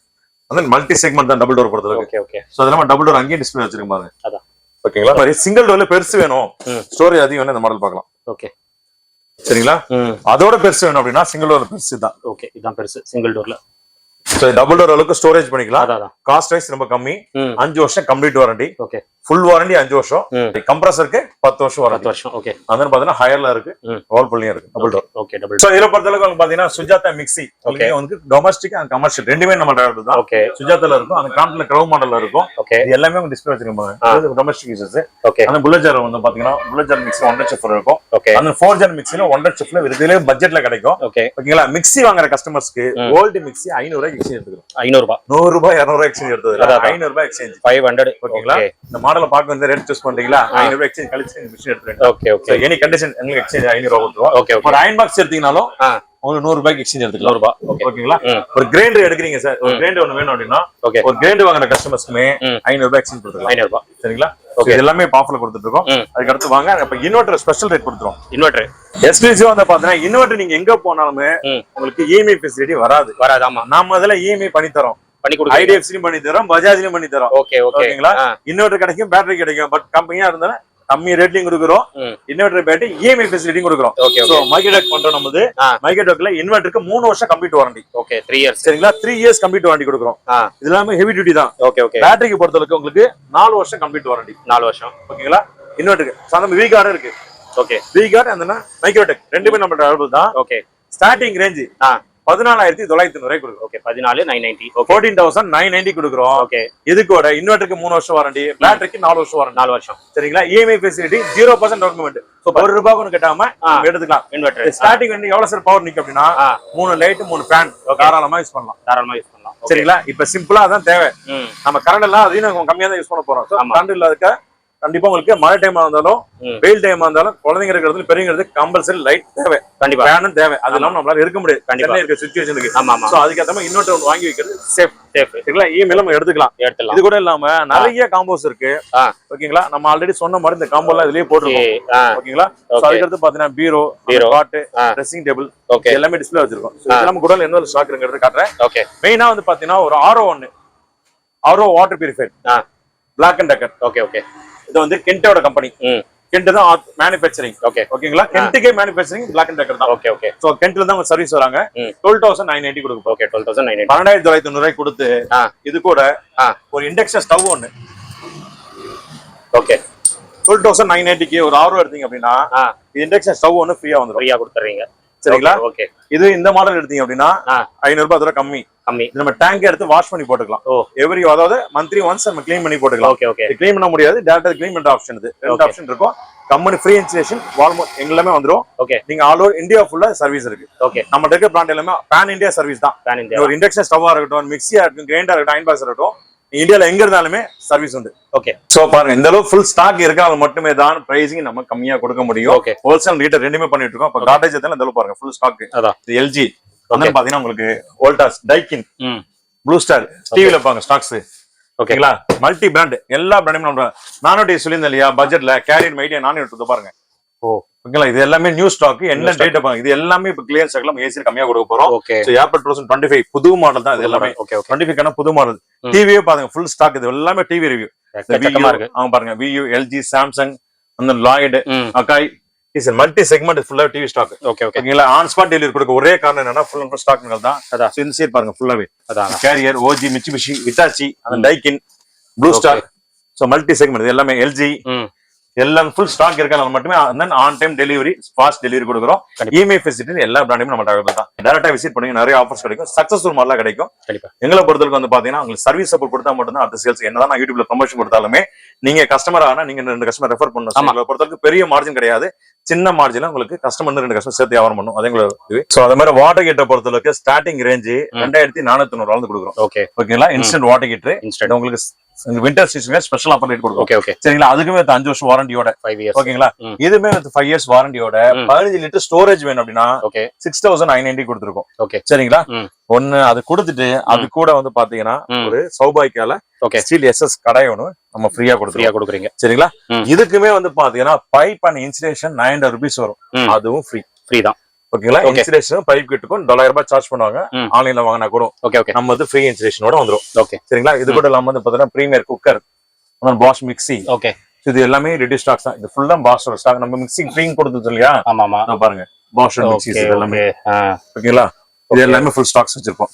அந்த மல்டி செக்மெண்ட் தான் டபுள் டோர் கொடுத்தது. ஓகே. ஓகே. சோ அதெல்லாம் டபுள் டோர் அங்கேயே டிஸ்ப்ளே வச்சிருக்கோம் பாருங்க. அதான். ஓகேங்களா? மாதிரி சிங்கிள் டோர்ல பெருசு வேணும், ஸ்டோரேஜ் அதிகம் வேணும், இந்த மாடல் பார்க்கலாம். ஓகே. சரிங்களா? அதோட பெருசு வேணும் அப்படின்னா சிங்கிள் டோர் பெருசு தான். ஓகே. இதான் பெருசு சிங்கிள் டோர்ல. சோ டபுள் டோர் அளவுக்கு ஸ்டோரேஜ் பண்ணிக்கலாம். காஸ்ட் வைஸ் ரொம்ப கம்மி. 5 வருஷம் complete warranty. Okay. Full warranty 5 வருஷம், கம்ப்ரஸருக்கு 10 வருஷம் வாரண்டி. 10 வருஷம். ஓகே. அதனால பாத்தீங்கன்னா ஹையர்ல இருக்கு, வால்புல்லையும் இருக்கு, double door. Okay, double. So இதுல பொறுத்தளவுக்கு வந்து பாத்தீங்கன்னா சுஜாதா மிக்ஸி வந்து டொமஸ்டிக் அண்ட் கமர்ஷியல் ரெண்டுமே நம்ம டிரைவர் தான். ஓகே. சுஜாதால இருக்கும், அந்த கிராம்ப்ல கிரவ் மாடல்ல இருக்கும். ஓகே. இது எல்லாமே உங்க டிஸ்ப்ளே வச்சிருப்பாங்க. இது டொமஸ்டிக் யூசர்ஸ். ஓகே. அந்த புல்லட் ஜார் வந்து பாத்தீங்கன்னா புல்லட் ஜார் மிக்ஸி 1 ஷிஃப்ட் இருக்கும். ஓகே. அந்த 4 ஜார் மிக்ஸில 1 ஷிஃப்ட்ல இதுலயே பட்ஜெட்ல கிடைக்கும். ஓகே. ஓகேங்களா? மிக்ஸி வாங்குற கஸ்டமர்ஸ்க்கு ஓல்ட் மிக்ஸி 500 ரூபாய்க்கு எக்ஸ்சேஞ்ச் எடுத்துக்கலாம். 500 ரூபாய், 100 ரூபாய், 200 ரூபாய் எக்ஸ்சேஞ்ச் எடுத்தது 500 ரூபாய் எக்ஸ்சேஞ்ச், 500. ஓகேங்களா? இந்த மாடலை பார்க்க வந்து ரேட் சூஸ் பண்றீங்களா? 500 ரூபாய் எக்ஸ்சேஞ்ச் கழிச்சு மிஷின் எடுத்துறேன். ஓகே. ஓகே. எனி கண்டிஷன் உங்களுக்கு எக்ஸ்சேஞ்ச் 500 ரூபாய் கொடுத்துருவோம். ஓகே. ஒரு அயன் பாக்ஸ் எடுத்தீங்கனாலும் உங்களுக்கு 100 ரூபாய்க்கு எக்ஸ்சேஞ்ச் எடுத்துக்கலாம். 100 ரூபாய். ஓகேங்களா? ஒரு கிரைண்டர் எடுக்கிறீங்க சார், ஒரு கிரைண்டர் ஒன்னு வேணும் அப்படின்னா ஒரு கிரைண்டர் வாங்குற கஸ்டமர்ஸ்க்குமே 500 ரூபாய் எக்ஸ்சேஞ்ச் கொடுத்துக்கலாம். 500 ரூபாய். சரிங்களா? இது எல்லாமே ஆஃபர்ல கொடுத்துட்டு இருக்கோம். அதுக்கு அடுத்து வாங்க, இப்ப இன்வெர்டர் ஸ்பெஷல் ரேட் கொடுத்துறோம். இன்வெர்டர் எக்ஸ்க்ளூசிவா வந்து பாத்தீங்கன்னா இன்வெர்டர் நீங்க எங்க போனாலுமே உங்களுக்கு இஎம்ஐ ஃபெசிலிட்டி வராது. ஆமா, நாம அதுல இஎம்ஐ பண்ணி தரோம். ஐடிஎஃப்சிலையும் பண்ணி தரோம், பஜாஜ்லயும் பண்ணி தரோம். ஓகேங்களா? இன்வெர்டர் கிடைக்கும், பேட்டரி கிடைக்கும். பட் கம்பெனியா இருந்தாலும் கம்மி ரேட்லயும் கொடுக்குறோம், இன்வெர்டர் பேட்டரி இஎம்ஐ ஃபெசிலிட்டியும் கொடுக்குறோம். சோ மைக்ரோடெக் பண்றோம். நமது மைக்ரோடெக்ல இன்வெர்டருக்கு 3 வருஷம் கம்ப்ளீட் வாரண்டி. ஓகே. 3 இயர்ஸ். சரிங்களா? 3 இயர்ஸ் கம்ப்ளீட் வாரண்டி கொடுக்குறோம். இது எல்லாமே ஹெவி டியூட்டி தான். ஓகே. ஓகே. பேட்டரிக்கு பொறுத்தளவுக்கு உங்களுக்கு 4 வருஷம் கம்ப்ளீட் வாரண்டி. 4 வருஷம். ஓகேங்களா? இன்வெர்டருக்கு சாதாரண வி கார்டு இருக்கு. ஓகே. வி கார்டு அந்த மைக்ரோடெக் ரெண்டுமே நம்ம அவைலபிள் தான். ஓகே. ஸ்டார்டிங் ரேஞ்ச் 14,990 ரூபாய் கொடுக்குறோம். ஓகே. 14,990. 14,990 கொடுக்குறோம். ஓகே. இது கூட இன்வெர்டருக்கு 3 வருஷம் வாரண்டி, பேட்டரிக்கு 4 வருஷம் வாரண்டி. 4 வருஷம். சரிங்களா? EMI facility 0% down payment. So 1 ரூபாய் கூட கட்டாம எடுத்துக்கலாம். இன்வெர்டர் ஸ்டார்டிங் வந்து எவ்வளவு சார் பவர் நிக்கும் அப்படின்னா 3 லைட் 3 ஃபேன் தாராளமா யூஸ் பண்ணலாம். சரிங்களா? இப்ப சிம்பிளா அதான் தேவை. நம்ம கரண்ட் எல்லாம் அதையும் கம்மியா தான் யூஸ் பண்ண போறோம். கரண்ட் இல்லாத கண்டிப்பா உங்களுக்கு மழை டைமா இருந்தாலும் வெயில் டைமா இருந்தாலும் குழந்தைங்க இருக்கிறது பெரியவங்க கம்பல்சரி லைட் தேவை. கண்டிப்பா ஃபேனும் தேவை. அது இல்லாம நம்மளால இருக்க முடியாது கண்டிப்பா இருக்க சிச்சுவேஷனுக்கு. சோ அதுக்கேற்ற மாதிரி இன்னொரு வாங்கி வைக்கிறது சேஃப். சரிங்களா? இஎம்ஐ நம்ம எடுத்துக்கலாம். இது கூட இல்லாம நிறைய காம்போஸ் இருக்கு. ஓகேங்களா? நம்ம ஆல்ரெடி சொன்ன மாதிரி இந்த காம்போ எல்லாம் இதுலயே போட்டுருக்கோம். ஓகேங்களா? அதுக்கடுத்து பாத்தீங்கன்னா பீரோ, காட்டு, ட்ரெஸ்ஸிங் டேபிள் எல்லாமே டிஸ்பிளே வச்சிருக்கோம். இதெல்லாம் கூட என்ன ஸ்டாக் இருக்குங்கிறது காட்டுறேன். ஓகே. மெயினா வந்து பாத்தீங்கன்னா ஒரு RO water purifier Black and Decker. Okay. Okay. இது வந்து கென்ட்டோட கம்பெனி. கென்ட் தான் மேனுஃபேக்சரிங். ஓகே. ஓகேங்களா? கென்ட்டுக்கே மேனுஃபேக்சரிங் பிளாக் அண்ட் டெக்கர் தான். ஓகே. ஓகே. சோ கென்ட்ல தான் சர்வீஸ் வராங்க. 12,990 கொடுக்கும். ஓகே. 12,990. 12,990 ரூபாய் கொடுத்து இது கூட ஒரு இண்டக்ஷன் ஸ்டவ் ஒன்னு. ஓகே. 12,990க்கு ஒரு ஆர்வம் எடுத்தீங்க அப்படின்னா இண்டக்ஷன் ஸ்டவ் ஒன்னு ஃப்ரீயா வந்துரும். ஃப்ரீயா கொடுத்துறீங்க. சரிங்களா? ஓகே. இது இந்த மாடல் எடுத்தீங்க அப்படின்னா 500 ரூபாய் அதோட கம்மி. நம்ம டேங்க் எடுத்து வாஷ் பண்ணி போட்டுக்கலாம். எவ்ரி அதாவது மந்த்லி ஒன்ஸ் நம்ம க்ளீன் பண்ணி போட்டுக்கலாம். ஓகே. ஓகே. க்ளீன் பண்ண முடியாது, டைரக்டா க்ளீன் பண்ற ஆப்ஷன் இது. ரெண்டு ஆப்ஷன் இருக்கும். கம்பெனி ஃப்ரீ இன்ஸ்டலேஷன் வால்மார்ட் எல்லாமே வந்துரும். ஓகே. நீங்க ஆல் ஓவர் இந்தியா ஃபுல்லா சர்வீஸ் இருக்கு. ஓகே. நம்ம இருக்க பிராண்ட் எல்லாமே பேன் இந்தியா சர்வீஸ் தான். Pan India. ஒரு இண்டக்ஷன் ஸ்டவ்வா இருக்கட்டும், மிக்ஸியா இருக்கட்டும், கிரைண்டரா இருக்கட்டும், அயன் பாக்ஸ் இருக்கட்டும், இந்தியால எங்க இருந்தாலுமே சர்வீஸ் உண்டு. ஓகே. சோ பாருங்க, இந்த அளவு ஃபுல் ஸ்டாக் இருக்காது மட்டுமே தான் பிரைசிங் நம்ம கம்மியா கொடுக்க முடியும். ஓகே. ஹோல்சேல் ரீட்டர் ரெண்டுமே பண்ணிட்டு இருக்கோம். இப்ப காட்டேஜ் எத்தனை இந்த அளவு பாருங்க ஃபுல் ஸ்டாக். இது எல்ஜி வந்து பாத்தீங்கன்னா உங்களுக்கு வோல்டாஸ், டைக்கின், ப்ளூ ஸ்டார் டிவில பாருங்க ஸ்டாக்ஸ். ஓகேங்களா? மல்டி பிராண்ட் எல்லா பிராண்டும் நம்ம நானோடி சொல்லியிருந்தேன் இல்லையா பட்ஜெட்ல கேரியர் மைடியா நானே எடுத்து பாருங்க. ஓகேங்களா? இது எல்லாமே நியூ ஸ்டாக். என்ன டேட் பாருங்க. இது எல்லாமே இப்ப கிளியர் ஸ்டாக்ல ஏசி கம்மியா கொடுக்க போறோம். சோ ஏப்ரல் 2025 புது மாடல் தான் இது எல்லாமே. 25 புது மாடல். டிவியே பாருங்க ஃபுல் ஸ்டாக். இது எல்லாமே டிவி ரிவ்யூ. அவங்க பாருங்க வியூ, எல்ஜி, சாம்சங், அந்த Lloyd, acai is multi segment ஃபுல்லா டிவி ஸ்டாக். ஓகே. ஓகேங்களா? ஆன் ஸ்பாட் டெலிவரி கொடுக்க ஒரே காரணம் என்னன்னா ஃபுல் அண்ட் ஃபுல் ஸ்டாக்கள் தான். அதான் இந்த சைடு பாருங்க ஃபுல்லாவே அதான் கேரியர், ஓஜி, மிட்சுபிஷி, ஹிட்டாச்சி, அந்த டைக்கின், blue star. So multi segment இது எல்லாமே எல்ஜி எல்லாம் ஃபுல் ஸ்டாக் இருக்கனால மட்டுமே on time delivery, fast delivery கொடுக்குறோம். இஎம்ஐ ஃபெசிலிட்டி எல்லா பிராண்டையும் நம்ம அவைலபிள் தான். டைரக்டா விசிட் பண்ணி நிறைய ஆஃபர்ஸ் கிடைக்கும். சக்சஸ்ஃபுல் மாடலா கிடைக்கும். எங்களை பொறுத்தவரைக்கும் வந்து பாத்தீங்கன்னா உங்களுக்கு சர்வீஸ் சப்போர்ட் கொடுத்தா மட்டும் தான் அடுத்த சேல்ஸ். என்னதான் நான் யூடியூப்ல ப்ரமோஷன் கொடுத்தாலுமே நீங்க கஸ்டமர் ஆனா நீங்க 2 கஸ்டமர் ரெஃபர் பண்ணணும். எங்களை பொறுத்தவரைக்கும் பெரிய மார்ஜின் கிடையாது. சின்ன மார்ஜின் உங்களுக்கு கஸ்டமர் 2 கஸ்டமர் சேர்த்து வியாபாரம் பண்ணும். அதே உங்களுக்கு சோ அதே மாதிரி வாட்டர் ஹீட்டரை பொறுத்தவரைக்கும் ஸ்டார்டிங் ரேஞ்ச் 2,490 கொடுக்குறோம். ஓகே. ஓகேங்களா? இன்ஸ்டன்ட் வாட்டர் ஹீட்டர் இன்ஸ்டன்ட் உங்களுக்கு winter season special offer rate கொடுக்கும். ஓகே. ஓகே. சரிங்களா? அதுக்குமே 5 வருஷம் வாரண்டியோட 5 இயர்ஸ். ஓகேங்களா? இதுமே 5 இயர்ஸ் வாரண்டியோட 15 லிட்டர் ஸ்டோரேஜ் வேணும் அப்படின்னா 6,990 கொடுத்துருக்கோம். ஓகே. சரிங்களா? ஒன்னு அது கொடுத்துட்டு அது கூட வந்து பாத்தீங்கன்னா ஒரு சௌபாக்கியால ஸ்டீல் எஸ்எஸ் கடை ஒண்ணு நம்ம ஃப்ரீயா கொடுக்குறீங்க. சரிங்களா? இதுக்குமே வந்து பாத்தீங்கன்னா பைப் அண்ட் இன்சுலேஷன் 900 ரூபீஸ் வரும். அதுவும் ஃப்ரீ தான். ஓகேங்களா? இன்சுலேஷன் பைப் கிட்டுக்கும் 900 ரூபாய் சார்ஜ் பண்ணுவாங்க. ஆன்லைன்ல வாங்கினா கூட நம்ம வந்து ஃப்ரீ இன்சுலேஷனோட வந்துரும். ஓகே. சரிங்களா? இது கூட இல்லாம வந்து பாத்தீங்கன்னா Premier cooker, Bosch mixie. Okay. இது எல்லாமே ரெடி ஸ்டாக்ஸ் தான். இது ஃபுல்லா பாஷ் ஸ்டாக். நம்ம மிக்ஸி ஃப்ரீ கொடுத்தது இல்லையா? ஆமா. பாருங்க பாஷ் மிக்ஸி எல்லாமே. ஓகேங்களா? இது எல்லாமே ஃபுல் ஸ்டாக்ஸ் வச்சிருப்போம்.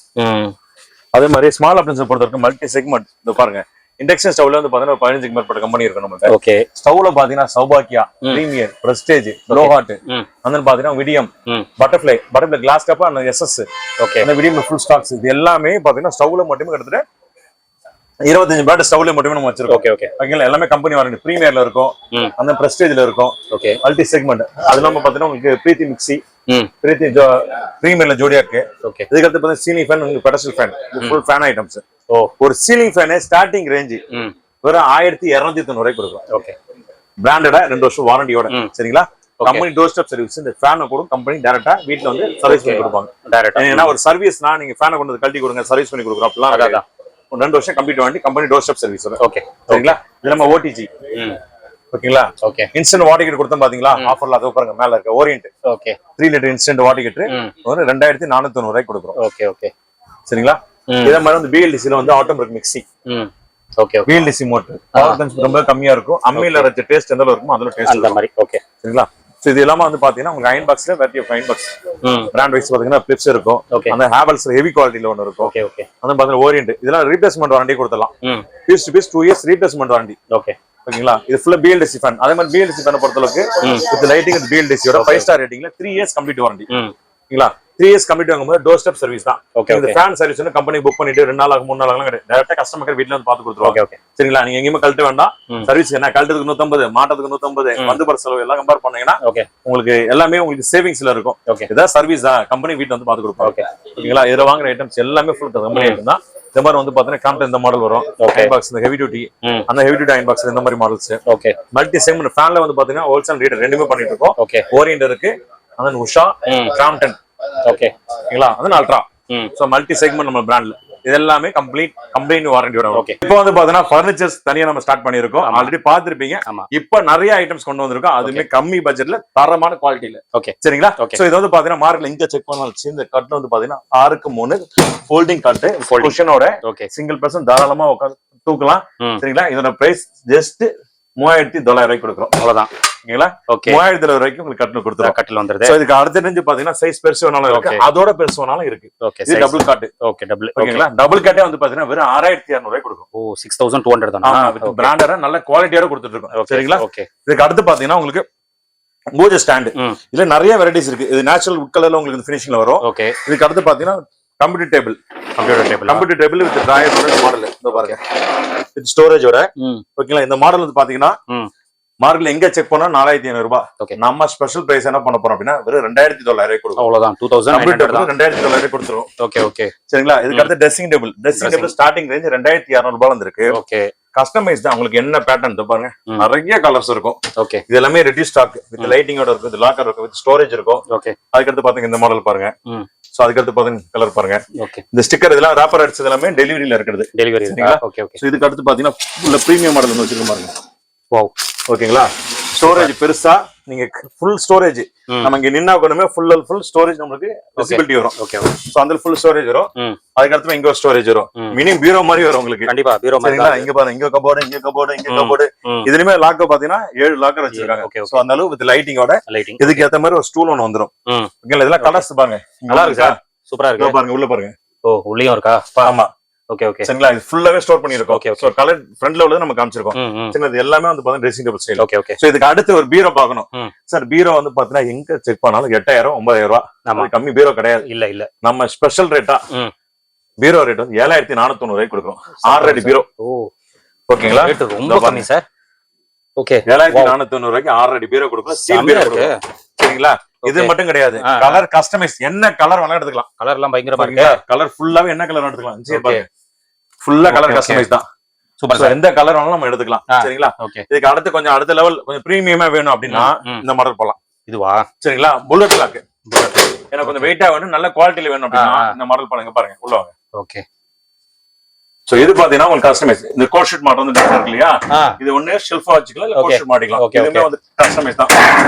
அதே மாதிரி ஸ்மால் அப்ளையன்ஸ் பொறுத்தவரைக்கும் மல்டி செக்மெண்ட். இது பாருங்க இண்டக்ஷன் ஸ்டவ்ல வந்து பாத்தீங்கன்னா 15க்கு மேற்பட்ட கம்பெனி இருக்கு நம்மகிட்ட. ஓகே. ஸ்டவ்ல பாத்தீங்கன்னா சௌபாக்கியா, பிரீமியர், பிரஸ்டேஜ், லோ ஹாட், வந்து பாத்தீங்கன்னா Vidiem, Butterfly glass cup and SS. Okay. அந்த விடியம் ஃபுல் ஸ்டாக்ஸ் இது எல்லாமே பாத்தீங்கன்னா ஸ்டவ்ல மட்டுமே கிட்டத்தட்ட 25 பிராண்ட் ஸ்டவ்ல மட்டுமே நம்ம வச்சிருக்கோம். Okay okay. ஓகேங்களா, எல்லாமே கம்பெனி வாரண்டி. பிரீமியர்ல இருக்கும், அந்த பிரஸ்டேஜ்ல இருக்கும். ஓகே. Multi segment. அது இல்லாம பாத்தீங்கன்னா உங்களுக்கு பிரீத்தி மிக்ஸி, பிரீத்தி பிரீமியர்ல ஜோடியாக்கு. ஓகே. இதுக்கு அடுத்து பாத்தீங்கன்னா சீலிங் ஃபேன், உங்களுக்கு pedestal fan, full fan items. ஒரு சீலிங் ஃபேன் ஸ்டார்டிங் ரேஞ்ச் வெறும் 1290 ரூபாய்க்கு கொடுக்கும். ஓகே. பிராண்டடா 2 வருஷம் வாரண்டியோட. சரிங்களா, கம்பெனி டோர் ஸ்டெப் சர்வீஸ். இந்த ஃபேனை கூட கம்பெனி டைரக்டா வீட்ல வந்து சர்வீஸ் பண்ணி கொடுப்பாங்க. டைரக்டா ஏன்னா ஒரு சர்வீஸ்னா நீங்க ஃபேனை கொண்டு வந்து கழட்டி கொடுங்க சர்வீஸ் பண்ணி கொடுக்குறோம் அப்படிலாம். அதான் 2 வருஷம் complete warranty company doorstep service. Okay. சரிங்களா, இது நம்ம ஓடிஜி. ஓகேங்களா. ஓகே. இன்ஸ்டன்ட் வாட்டர் ஹீட்டர் கொடுத்தோம் பாத்தீங்களா ஆஃபர்ல, அது பாருங்க மேல இருக்க Orient. Okay. 3 litre instant water heater ஒரு 2490 ரூபாய்க்கு கொடுக்குறோம். Okay okay. சரிங்களா, இதே மாதிரி வந்து பிஎல்டிசில வந்து automatic mixie. Okay. BLDC motor power consumption ரொம்ப கம்மியா இருக்கும். அம்மியில அரைச்ச டேஸ்ட் எந்த அளவுக்கு இருக்குமோ அதுல டேஸ்ட் அந்த மாதிரி. ஓகே. சரிங்களா, சோ இது எல்லாமே வந்து பாத்தீங்கன்னா உங்களுக்கு அயன் பாக்ஸ்ல variety of iron box. Brand wise பாத்தீங்கன்னா பிளிப்ஸ் இருக்கும், அந்த ஹேவல்ஸ் ஹெவி குவாலிட்டில ஒன்னு இருக்கும். Okay okay. அந்த பாத்தீங்கன்னா ஓரியன்ட் இதெல்லாம் ரீப்ளேஸ்மென்ட் வாரண்டி கொடுத்தலாம். Piece to piece 2 years replacement warranty. Okay. ஓகேங்களா, இது ஃபுல்லா பிஎல்டிசி ஃபேன். அதே மாதிரி பிஎல்டிசி ஃபேனை பொறுத்தளவுக்கு வித் லைட்டிங் வித் பிஎல்டிசியோட 5 ஸ்டார் ரேட்டிங்ல 3 இயர்ஸ் கம்ப்ளீட் வாரண்டி. ஓகேங்களா, 3 இயர்ஸ் கம்ப்ளீட் ஆகும்போது டோர் ஸ்டெப் சர்வீஸ் தான். இந்த ஃபேன் சர்வீஸ் வந்து கம்பெனி புக் பண்ணிட்டு 2 நாள் ஆகும் 3 நாள் ஆகும் டைரக்டா கஸ்டமர் வீட்ல வந்து பாத்து கொடுத்துருவாங்க. ஓகே. சரிங்களா, நீங்க எங்கேயுமே கழட்ட வேண்டாம். சர்வீஸ் என்ன கழட்டதுக்கு 150, மாட்டதுக்கு 150, வந்து பர் செலவு எல்லாம் கம்பேர் பண்ணீங்கன்னா உங்களுக்கு எல்லாமே உங்களுக்கு சேவிங்ஸ்ல இருக்கும். இதான் சர்வீஸ் தான், கம்பெனி வீட்ல வந்து பாத்து கொடுப்பாங்க. ஓகேங்களா, இதுல வாங்குற ஐட்டம்ஸ் எல்லாமே ஃபுல் கம்பெனி ஐட்டம் தான். இந்த மாதிரி வந்து பாத்தீங்கன்னா காம்ப்ளெட் இந்த மாடல் வரும். அயன் பாக்ஸ் இந்த ஹெவி டியூட்டி, அந்த ஹெவி டியூட்டி அயன் பாக்ஸ் இந்த மாதிரி மாடல்ஸ். ஓகே. மல்டி செக்மெண்ட் ஃபேன்ல வந்து பாத்தீங்கன்னா ஹோல்சேல் ரீட்டர் ரெண்டுமே பண்ணிட்டு இருக்கோம். ஓகே. ஓரியன்ட் இருக்கு, அந்த உஷா, கிராம்ப்டன். ஓகே. ஓகேங்களா, அது அல்ட்ரா. சோ மல்டி செக்மெண்ட் நம்ம பிராண்ட்ல இது எல்லாமே கம்ப்ளீட் கம்பெனி வாரண்டியோட. ஓகே. இப்போ வந்து பாத்தீங்கன்னா ஃபர்னிச்சர்ஸ் தனியா நம்ம ஸ்டார்ட் பண்ணிருக்கோம். ஆல்ரெடி பாத்துருப்பீங்க. இப்போ நிறைய ஐட்டம்ஸ் கொண்டு வந்திருக்கோம், அதுமே கம்மி பட்ஜெட்ல தரமான குவாலிட்டில. ஓகே. சரிங்களா, சோ இது வந்து பாத்தீங்கன்னா மார்க்கெட்ல இங்க செக் பண்ணாலும் இந்த கட் வந்து பாத்தீங்கன்னா 6க்கு 3 ஃபோல்டிங் கட் குஷனோட சிங்கிள் பர்சன் தாராளமா உட்கார்ந்து தூக்கலாம். சரிங்களா, இதோட பிரைஸ் ஜஸ்ட் 3900 ரூபாய்க்கு கொடுக்குறோம். அவ்வளவுதான். ஓகேங்களா, 3000 ரூபாய்க்கு உங்களுக்கு கட்டில் கொடுத்துரும். கட்டில் வந்துருது. இதுக்கு அடுத்த ரேஞ்ச் பாத்தீங்கன்னா சைஸ் பெருசு வேணாலும் இருக்கு, அதோட பெருசு வேணாலும் இருக்கு. இது டபுள் காட். ஓகே. டபுள். ஓகேங்களா, டபுள் காட்டே வந்து பாத்தீங்கன்னா வெறும் 6200 ரூபாய்க்கு கொடுக்கும். ஓ 6200 தானா? பிராண்டரா நல்ல குவாலிட்டியோட கொடுத்துட்டு இருக்கோம். சரிங்களா. ஓகே. இதுக்கு அடுத்து பாத்தீங்கன்னா உங்களுக்கு பூஜை ஸ்டாண்ட். இதுல நிறைய வெரைட்டிஸ் இருக்கு. இது நேச்சுரல் வுட் கலர்ல உங்களுக்கு ஃபினிஷிங்ல வரும். ஓகே. இதுக்கு அடுத்து பாத்தீங்கன்னா கம்ப்யூட்டர் டேபிள் வித் டிராயரோட மாடல். இந்த பாருங்க, வித் ஸ்டோரேஜோட. ஓகேங்களா, இந்த மாடல் வந்து பாத்தீங்கன்னா மார்க்கெட்ல எங்க செக் பண்ணா 4500 ரூபாய். நம்ம ஸ்பெஷல் பிரைஸ் என்ன பண்ண போறோம் அப்படின்னா வெறும் 2900 ரூபாய் கொடுக்கும். அவ்வளவுதான். 2900 ரூபாய் கொடுத்துரும். Okay okay. சரிங்களா, இதுக்கு அடுத்து ட்ரெஸ்ஸிங் டேபிள் ஸ்டார்டிங் ரேஞ்ச் 2600 ரூபாய் வந்திருக்கு. ஓகே. கஸ்டமைஸ் தான், உங்களுக்கு என்ன பேட்டர்ன் பாருங்க, நிறைய கலர்ஸ் இருக்கும். ஓகே. இது எல்லாமே ரெடி ஸ்டாக் வித் லைட்டிங்கோட இருக்கும், வித் லாக்கர் இருக்கும், வித் ஸ்டோரேஜ் இருக்கும். ஓகே. அதுக்கு அடுத்து பாத்தீங்க இந்த மாடல் பாருங்க. சோ அதுக்கு அடுத்து பாத்தீங்க கலர் பாருங்க. ஓகே. இந்த ஸ்டிக்கர் இதெல்லாம் ராப்பர் அடிச்சது எல்லாமே டெலிவரியில இருக்குது. டெலிவரி. Okay okay. சோ இதுக்கு அடுத்து பாத்தீங்கன்னா ஃபுல் பிரீமியம் மாடல் வந்து வச்சிருக்க பாருங்க. வாவ். ஓகேங்களா, ஸ்டோரேஜ் பெருசா நீங்க ஃபுல் ஸ்டோரேஜ் நம்ம இங்க நின்னா கூடமே ஃபுல் ஸ்டோரேஜ் நமக்கு விசிபிலிட்டி வரும். ஓகே. சோ அந்த ஃபுல் ஸ்டோரேஜ் வரும். அதுக்கு அடுத்து இங்க ஒரு ஸ்டோரேஜ் வரும். மினி பீரோ மாதிரி வரும் உங்களுக்கு. கண்டிப்பா பீரோ மாதிரி. சரிங்களா, இங்க பாருங்க, இங்க கபோர்டு. இதுலயுமே லாக் பாத்தீங்கன்னா 7 லாக்கர் வச்சிருக்காங்க. சோ அந்த அளவு வித் லைட்டிங்கோட இதுக்கு ஏத்த மாதிரி ஒரு ஸ்டூல் ஒன்னு வந்துரும். ஓகேங்களா, இதெல்லாம் கலர்ஸ் பாருங்க, நல்லா இருக்கா? சூப்பரா இருக்கு. பாருங்க உள்ள பாருங்க. ஓ உள்ளேயும் இருக்கா? ஆமா. Okay okay. சரிங்களா, இது ஃபுல்லாவே ஸ்டோர் பண்ணிருக்கோம். ஓகே. சோ கலர் ஃப்ரண்ட்ல உள்ளது நம்ம காமிச்சிருக்கோம். சரிங்களா, இது எல்லாமே வந்து பாத்தீங்கன்னா dressing table style. Okay okay. So இதுக்கு அடுத்து ஒரு பீரோ பார்க்கணும் சார். பீரோ வந்து பாத்தீங்கன்னா எங்க செக் பண்ணாலும் 8000 9000 ரூபாய். நம்ம கம்மி பீரோ கிடையாது. இல்ல நம்ம ஸ்பெஷல் ரேட்டா பீரோ ரேட் வந்து 7490 ரூபாய்க்கு கொடுக்குறோம். 6 அடி பீரோ. ஓ ஓகேங்களா, ரொம்ப கம்மி சார். ஓகே. 7490 ரூபாய்க்கு 6 அடி பீரோ கொடுக்குறோம். ஸ்டீல் பீரோ கொடுக்குறோம். சரிங்களா, இது மட்டும் கிடையாது, கலர் கஸ்டமைஸ் என்ன கலர் வேணா எடுத்துக்கலாம். கலர் எல்லாம் பயங்கரமா இருக்கு. கலர் ஃபுல்லாவே என்ன கலர் எடுத்துக்கலாம். சரி பாருங்க, ஃபுல்லா கலர் கஸ்டமைஸ் தான். சூப்பர். எந்த கலர் வேணாலும் நம்ம எடுத்துக்கலாம். சரிங்களா. இதுக்கு அடுத்து கொஞ்சம் அடுத்த லெவல் கொஞ்சம் பிரீமியமா வேணும் அப்படின்னா இந்த மாடல் போலாம். இதுவா? சரிங்களா, புல்லட் லாக். எனக்கு கொஞ்சம் வெயிட்டா வேணும், நல்ல குவாலிட்டில வேணும் அப்படின்னா இந்த மாடல் பாருங்க உள்ள வாங்க. ஓகே. சோ இது பாத்தீங்கன்னா உங்களுக்கு கஸ்டமைஸ். இந்த கோட் ஷீட் மாடல் வந்து டிஃபரண்ட் இருக்கு இல்லையா? இது ஒண்ணே ஷெல்ஃபா வச்சுக்கலாம், இல்ல கோட் ஷீட் மாட்டிக்கலாம். இதுமே வந்து கஸ்டமைஸ் தான்.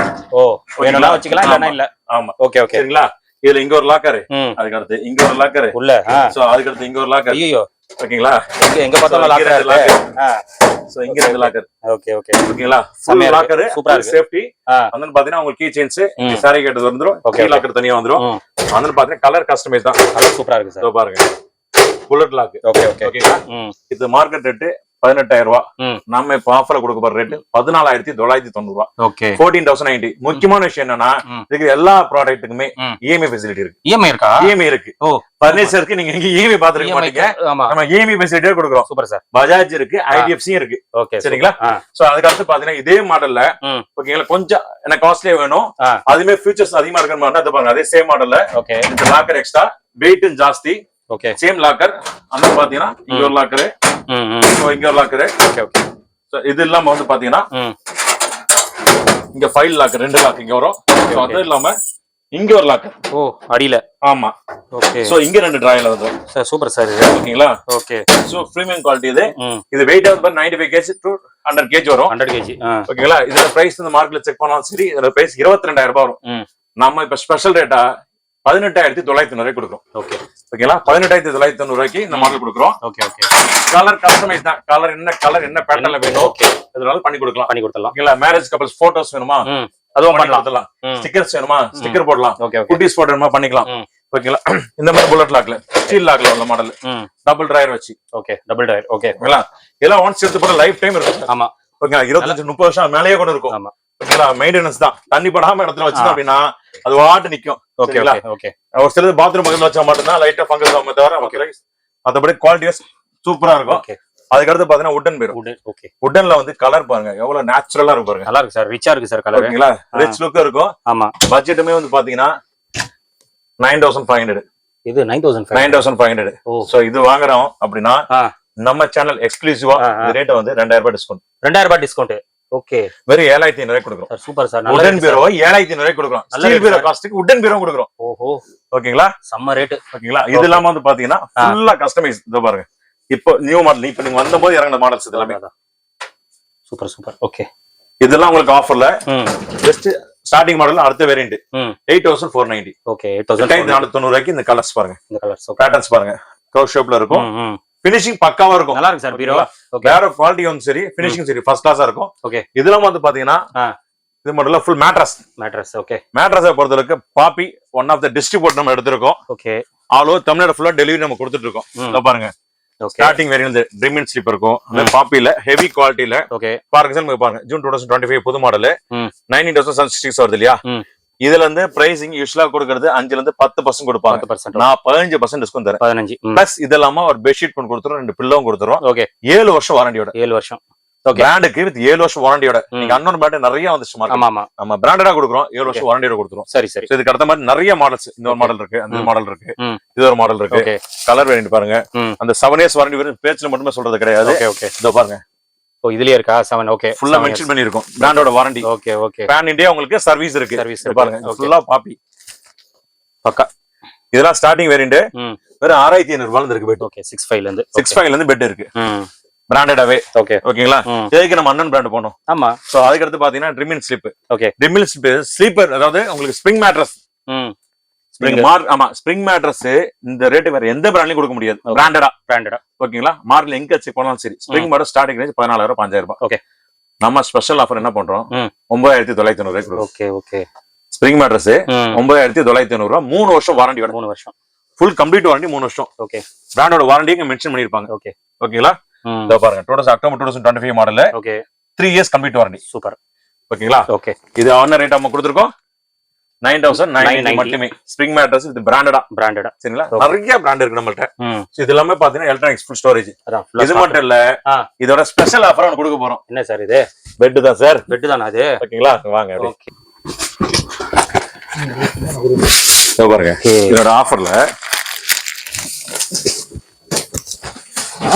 ஓ வேணும்னா வச்சுக்கலாம், இல்லனா இல்ல. ஆமா. Okay okay. சரிங்களா, இதுல இங்க ஒரு லாக்கர், அதுக்கு அடுத்து இங்க ஒரு லாக்கர் உள்ள. சோ அதுக்கு அடுத்து இங்க ஒரு லாக்கர். ஐயோ ஓகேங்களா, எங்க பார்த்தாலும் லாக்கர். சோ இங்க ரெண்டு லாக்கர். Okay okay. ஓகேங்களா, ஃபுல் லாக்கர், சூப்பரா இருக்கு. சேஃப்டி. வந்து பாத்தீங்கன்னா உங்களுக்கு கீ செயின்ஸ், சாரி கேட் வந்துரும், கீ லாக்கர் தனியா வந்துரும். வந்து பாத்தீங்கன்னா கலர் கஸ்டமைஸ் தான். கலர் சூப்பரா இருக்கு சார். பாருங்க புல்லட் லாக். Okay okay. ஓகேங்களா, இது மார்க்கெட் ரேட் 18,000 ரூபாய். நம்ம இப்ப ஆஃபர்ல கொடுக்க போற ரேட் 14,990 ரூபாய். ஓகே 14,090. முக்கியமான விஷயம் என்னன்னா இதுக்கு எல்லா ப்ராடக்ட்டுக்குமே இஎம்ஐ ஃபெசிலிட்டி இருக்கு. இஎம்ஐ இருக்கா? இஎம்ஐ இருக்கு. ஓ பர்னிச்சருக்கு நீங்க எங்க இஎம்ஐ பாத்துருக்க மாட்டீங்க. நம்ம இஎம்ஐ ஃபெசிலிட்டியே கொடுக்குறோம். Super sir. பஜாஜ் இருக்கு, ஐடிஎஃப்சி இருக்கு. ஓகே சரிங்களா? சோ அதுக்கு அடுத்து பாத்தீங்கன்னா இதே மாடல்ல ஓகேங்களா கொஞ்சம் எனக்கு காஸ்ட்லியா வேணும், அதுமே ஃபீச்சர்ஸ் அதிகமா இருக்கிற மாதிரி அது பாருங்க. அதே சேம் மாடல்ல ஓகே இந்த லாக்கர் எக்ஸ்ட்ரா வெயிட் ஜாஸ்தி. Okay same locker. அந்த பாத்தீங்கன்னா இங்க ஒரு லாக்கர், இங்க ஒரு லாக்கர். Okay okay. சோ இது இல்லாம வந்து பாத்தீங்கன்னா இங்க ஃபைல் லாக்கர் 2 லாக் இங்க வரும். அது இல்லாம இங்க ஒரு லாக்கர். ஓ அடியில. ஆமா ஓகே. சோ இங்க 2 டிராயர் வரும் சார். Super sir. ஓகேங்களா? ஓகே. சோ பிரீமியம் குவாலிட்டி இது. இது வெயிட் வந்து 95 kg to 100 kg வரும். 100 kg. ஓகேங்களா? இதோட பிரைஸ் இந்த மார்க்கெட்ல செக் பண்ணாலும் சரி இதோட பிரைஸ் 22,000 ரூபாய் வரும். நம்ம இப்ப ஸ்பெஷல் ரேட்டா 18,990 கொடுக்குறோம். ஓகே ஓகேங்களா? 18,990 ரூபாய்க்கு இந்த மாடல் கொடுக்குறோம். Okay okay. கலர் கஸ்டமைஸ் தான். கலர் என்ன பேட்டர்ன்ல வேணும் ஓகே அதனால பண்ணி கொடுக்கலாம். ஓகேங்களா? மேரேஜ் கப்பல்ஸ் போட்டோஸ் வேணுமா அதுவும் பண்ணலாம். ஸ்டிக்கர்ஸ் வேணுமா ஸ்டிக்கர் போடலாம். குட்டீஸ் போட்டோ வேணுமா பண்ணிக்கலாம். ஓகேங்களா? இந்த மாதிரி புல்லட் லாக்ல ஸ்டீல் லாக்ல உள்ள மாடல் டபுள் டிரைவர் வச்சு. Okay double driver. ஓகே ஓகேங்களா? இதெல்லாம் ஒன்ஸ் எடுத்து போற லைஃப் டைம் இருக்கும். ஆமா ஓகேங்களா? 25-30 வருஷம் மேலேயே கூட இருக்கும். ஆமா ஓகேங்களா? மெயின்டெனன்ஸ் தான். தண்ணி படாம இடத்துல வச்சுட்டோம் அப்படின்னா அது வாட்டு நிக்கும். ஓகேங்களா? ஓகே. ஒரு சில பாத்ரூம் பக்கத்துல வச்சா மட்டும் தான் லைட்டா ஃபங்கஸ் ஆகாம தவிர ஓகே மத்தபடி குவாலிட்டி சூப்பரா இருக்கும். ஓகே. அதுக்கு அடுத்து பாத்தீங்கன்னா உட்டன் பேரும். ஓகே. உட்டன்ல வந்து கலர் பாருங்க எவ்வளவு நேச்சுரலா இருக்கு பாருங்க. நல்லா இருக்கு சார். ரிச்சா இருக்கு சார் கலர். ஓகேங்களா? ரிச் லுக் இருக்கும். ஆமா. பட்ஜெட்டுமே வந்து பாத்தீங்கன்னா 9,500. இது 9,500. சோ இது வாங்குறோம் அப்படின்னா நம்ம சேனல் எக்ஸ்க்ளூசிவா இந்த ரேட் வந்து 2,000 ரூபாய் டிஸ்கவுண்ட். 2,000 ரூபாய் டிஸ்கவுண்ட். ஓகே. வெறும் 7,500 கொடுக்குறோம். Super sir. உட்டன் பீரோ 7,500 கொடுக்குறோம். ஸ்டீல் பீரோ காஸ்ட்க்கு உட்டன் பீரோ கொடுக்குறோம். ஓஹோ ஓகேங்களா? செம்ம ரேட். ஓகேங்களா? இது இல்லாம வந்து பாத்தீங்கன்னா ஃபுல்லா கஸ்டமைஸ். இதோ பாருங்க இப்போ நியூ மாடல் இப்ப நீங்க வந்தபோது இறங்கின மாடல்ஸ் இதெல்லாம் சூப்பர் சூப்பர். ஓகே இதெல்லாம் உங்களுக்கு ஆஃபர்ல ஜஸ்ட் ஸ்டார்டிங் மாடல் அடுத்த வேரியன்ட் 8,490. ஓகே 8,490 ரூபாய்க்கு இந்த கலர்ஸ் பாருங்க. இந்த கலர்ஸ் பேட்டர்ன்ஸ் பாருங்க கர்வ் ஷேப்ல இருக்கும். ஃபினிஷிங் பக்காவா இருக்கும். நல்லா இருக்கு சார் பீரோ. வேற குவாலிட்டி வந்து சரி ஃபினிஷிங் சரி ஃபர்ஸ்ட் கிளாஸா இருக்கும். ஓகே இதெல்லாம் வந்து பாத்தீங்கன்னா இது மாடல்ல ஃபுல் மேட்ரஸ். ஓகே மேட்ரஸை பொறுத்தவரைக்கு பாப்பி ஒன் ஆஃப் த டிஸ்ட்ரிபியூட்டர் நம்ம எடுத்திருக்கோம். ஓகே ஆல் ஓவர் தமிழ்நாடு ஃபுல்லா டெலிவரி நம்ம கொடுத்துட்டு இருக்கோம். இத பாருங்க starting variant dream and sleep இருக்கும். பாப்பில ஹெவி குவாலிட்டில. ஓகே ஃபார் எக்ஸாம்பிள் பாருங்க ஜூன் 2025 புது மாடல் 19,766 வருது இல்லையா? இதுல இருந்து பிரைசிங் யூஸ்வலா கொடுக்கறது 5ல இருந்து 10% கொடுப்பாங்க. நான் 15% டிஸ்கவுண்ட் தரேன். 15 பிளஸ் இதெல்லாம ஒரு பெட்ஷீட் பண்ணி கொடுத்துறோம், 2 பில்லோவும் கொடுத்துறோம். ஓகே 7 வருஷம் வாரண்டியோட. 7 வருஷம். ஓகே பிராண்டுக்கு வித் 7 வருஷம் வாரண்டியோட. நீங்க அன்னோன் பிராண்ட் நிறைய வந்துச்சு மார்க்கெட். ஆமா நம்ம பிராண்டடா கொடுக்குறோம் 7 வருஷம் வாரண்டியோட கொடுத்துறோம். சரி சரி. இதுக்கு அடுத்த மாதிரி நிறைய மாடல்ஸ் இந்த ஒரு மாடல் இருக்கு, அந்த மாடல் இருக்கு, இது ஒரு மாடல் இருக்கு. கலர் வேரியன்ட் பாருங்க. அந்த 7 இயர்ஸ் வாரண்டி வெறும் பேச்சுல மட்டுமே சொல்றது கிடையாது. ஓகே ஓகே இதோ பாருங்க. ஓ இதுலயே இருக்கா 7? ஓகே ஃபுல்லா மென்ஷன் பண்ணி இருக்கும் பிராண்டோட warranty. Okay okay pan India உங்களுக்கு சர்வீஸ் இருக்கு. சர்வீஸ் பாருங்க ஃபுல்லா பாப்பி பக்கா. இதெல்லாம் ஸ்டார்டிங் வேரியன்ட் வெறும் 6,500 ரூபாயில இருக்கு பெட். ஓகே 6.5 ல இருந்து பெட் இருக்கு பிராண்டடாவே. ஓகே ஓகேங்களா? இதுக்கு நம்ம அண்ணன் பிராண்ட் போனோம். ஆமா சோ அதுக்கு அடுத்து பாத்தீங்கன்னா dream and sleep. Okay dream and sleeper அதாவது உங்களுக்கு ஸ்ப்ரிங் மேட்ரஸ். ஆமா ஸ்ப்ரிங் மேட்ரஸ் இந்த ரேட் வேற எந்த பிராண்ட்லயும் கொடுக்க முடியாது. பிராண்டடா ஓகேங்களா? மார்க்ல எங்க செக் பண்ணாலும் சரி ஸ்ப்ரிங் மேட்ரஸ் ஸ்டார்டிங் ரேஞ்ச் 14,000 5,000 ரூபாய். ஓகே நம்ம ஸ்பெஷல் ஆஃபர் என்ன பண்றோம் 9,990 ரூபாய். ஓகே ஓகே ஸ்ப்ரிங் மேட்ரஸ் 9,990 ரூபாய். 3 வருஷம் வாரண்டி. 3 வருஷம் ஃபுல் கம்ப்ளீட் வாரண்டி 3 வருஷம். ஓகே பிராண்டோட வாரண்டியை மென்ஷன் பண்ணிருப்பாங்க. ஓகே ஓகேங்களா? இதோ பாருங்க October 2025 model. Okay 3 years complete warranty. Super. ஓகேங்களா? ஓகே இது என்ன ரேட் நம்ம கொடுத்துருக்கோம் 9,990 மட்டுமே. ஸ்ப்ரிங் மேட்ரஸ் இது பிராண்டடா சரிங்களா? நிறைய பிராண்ட் இருக்கு நம்மள்ட்ட. இது எல்லாமே பாத்தீங்கன்னா எலக்ட்ரானிக்ஸ் ஃபுல் ஸ்டோரேஜ். இது மட்டும் இல்ல இதோட ஸ்பெஷல் ஆஃபர் ஒன்னு கொடுக்க போறோம். என்ன சார் இது? பெட் தான் சார். பெட் தானா அது? ஓகேங்களா வாங்க. ஓகே பாருங்க இதோட ஆஃபர்ல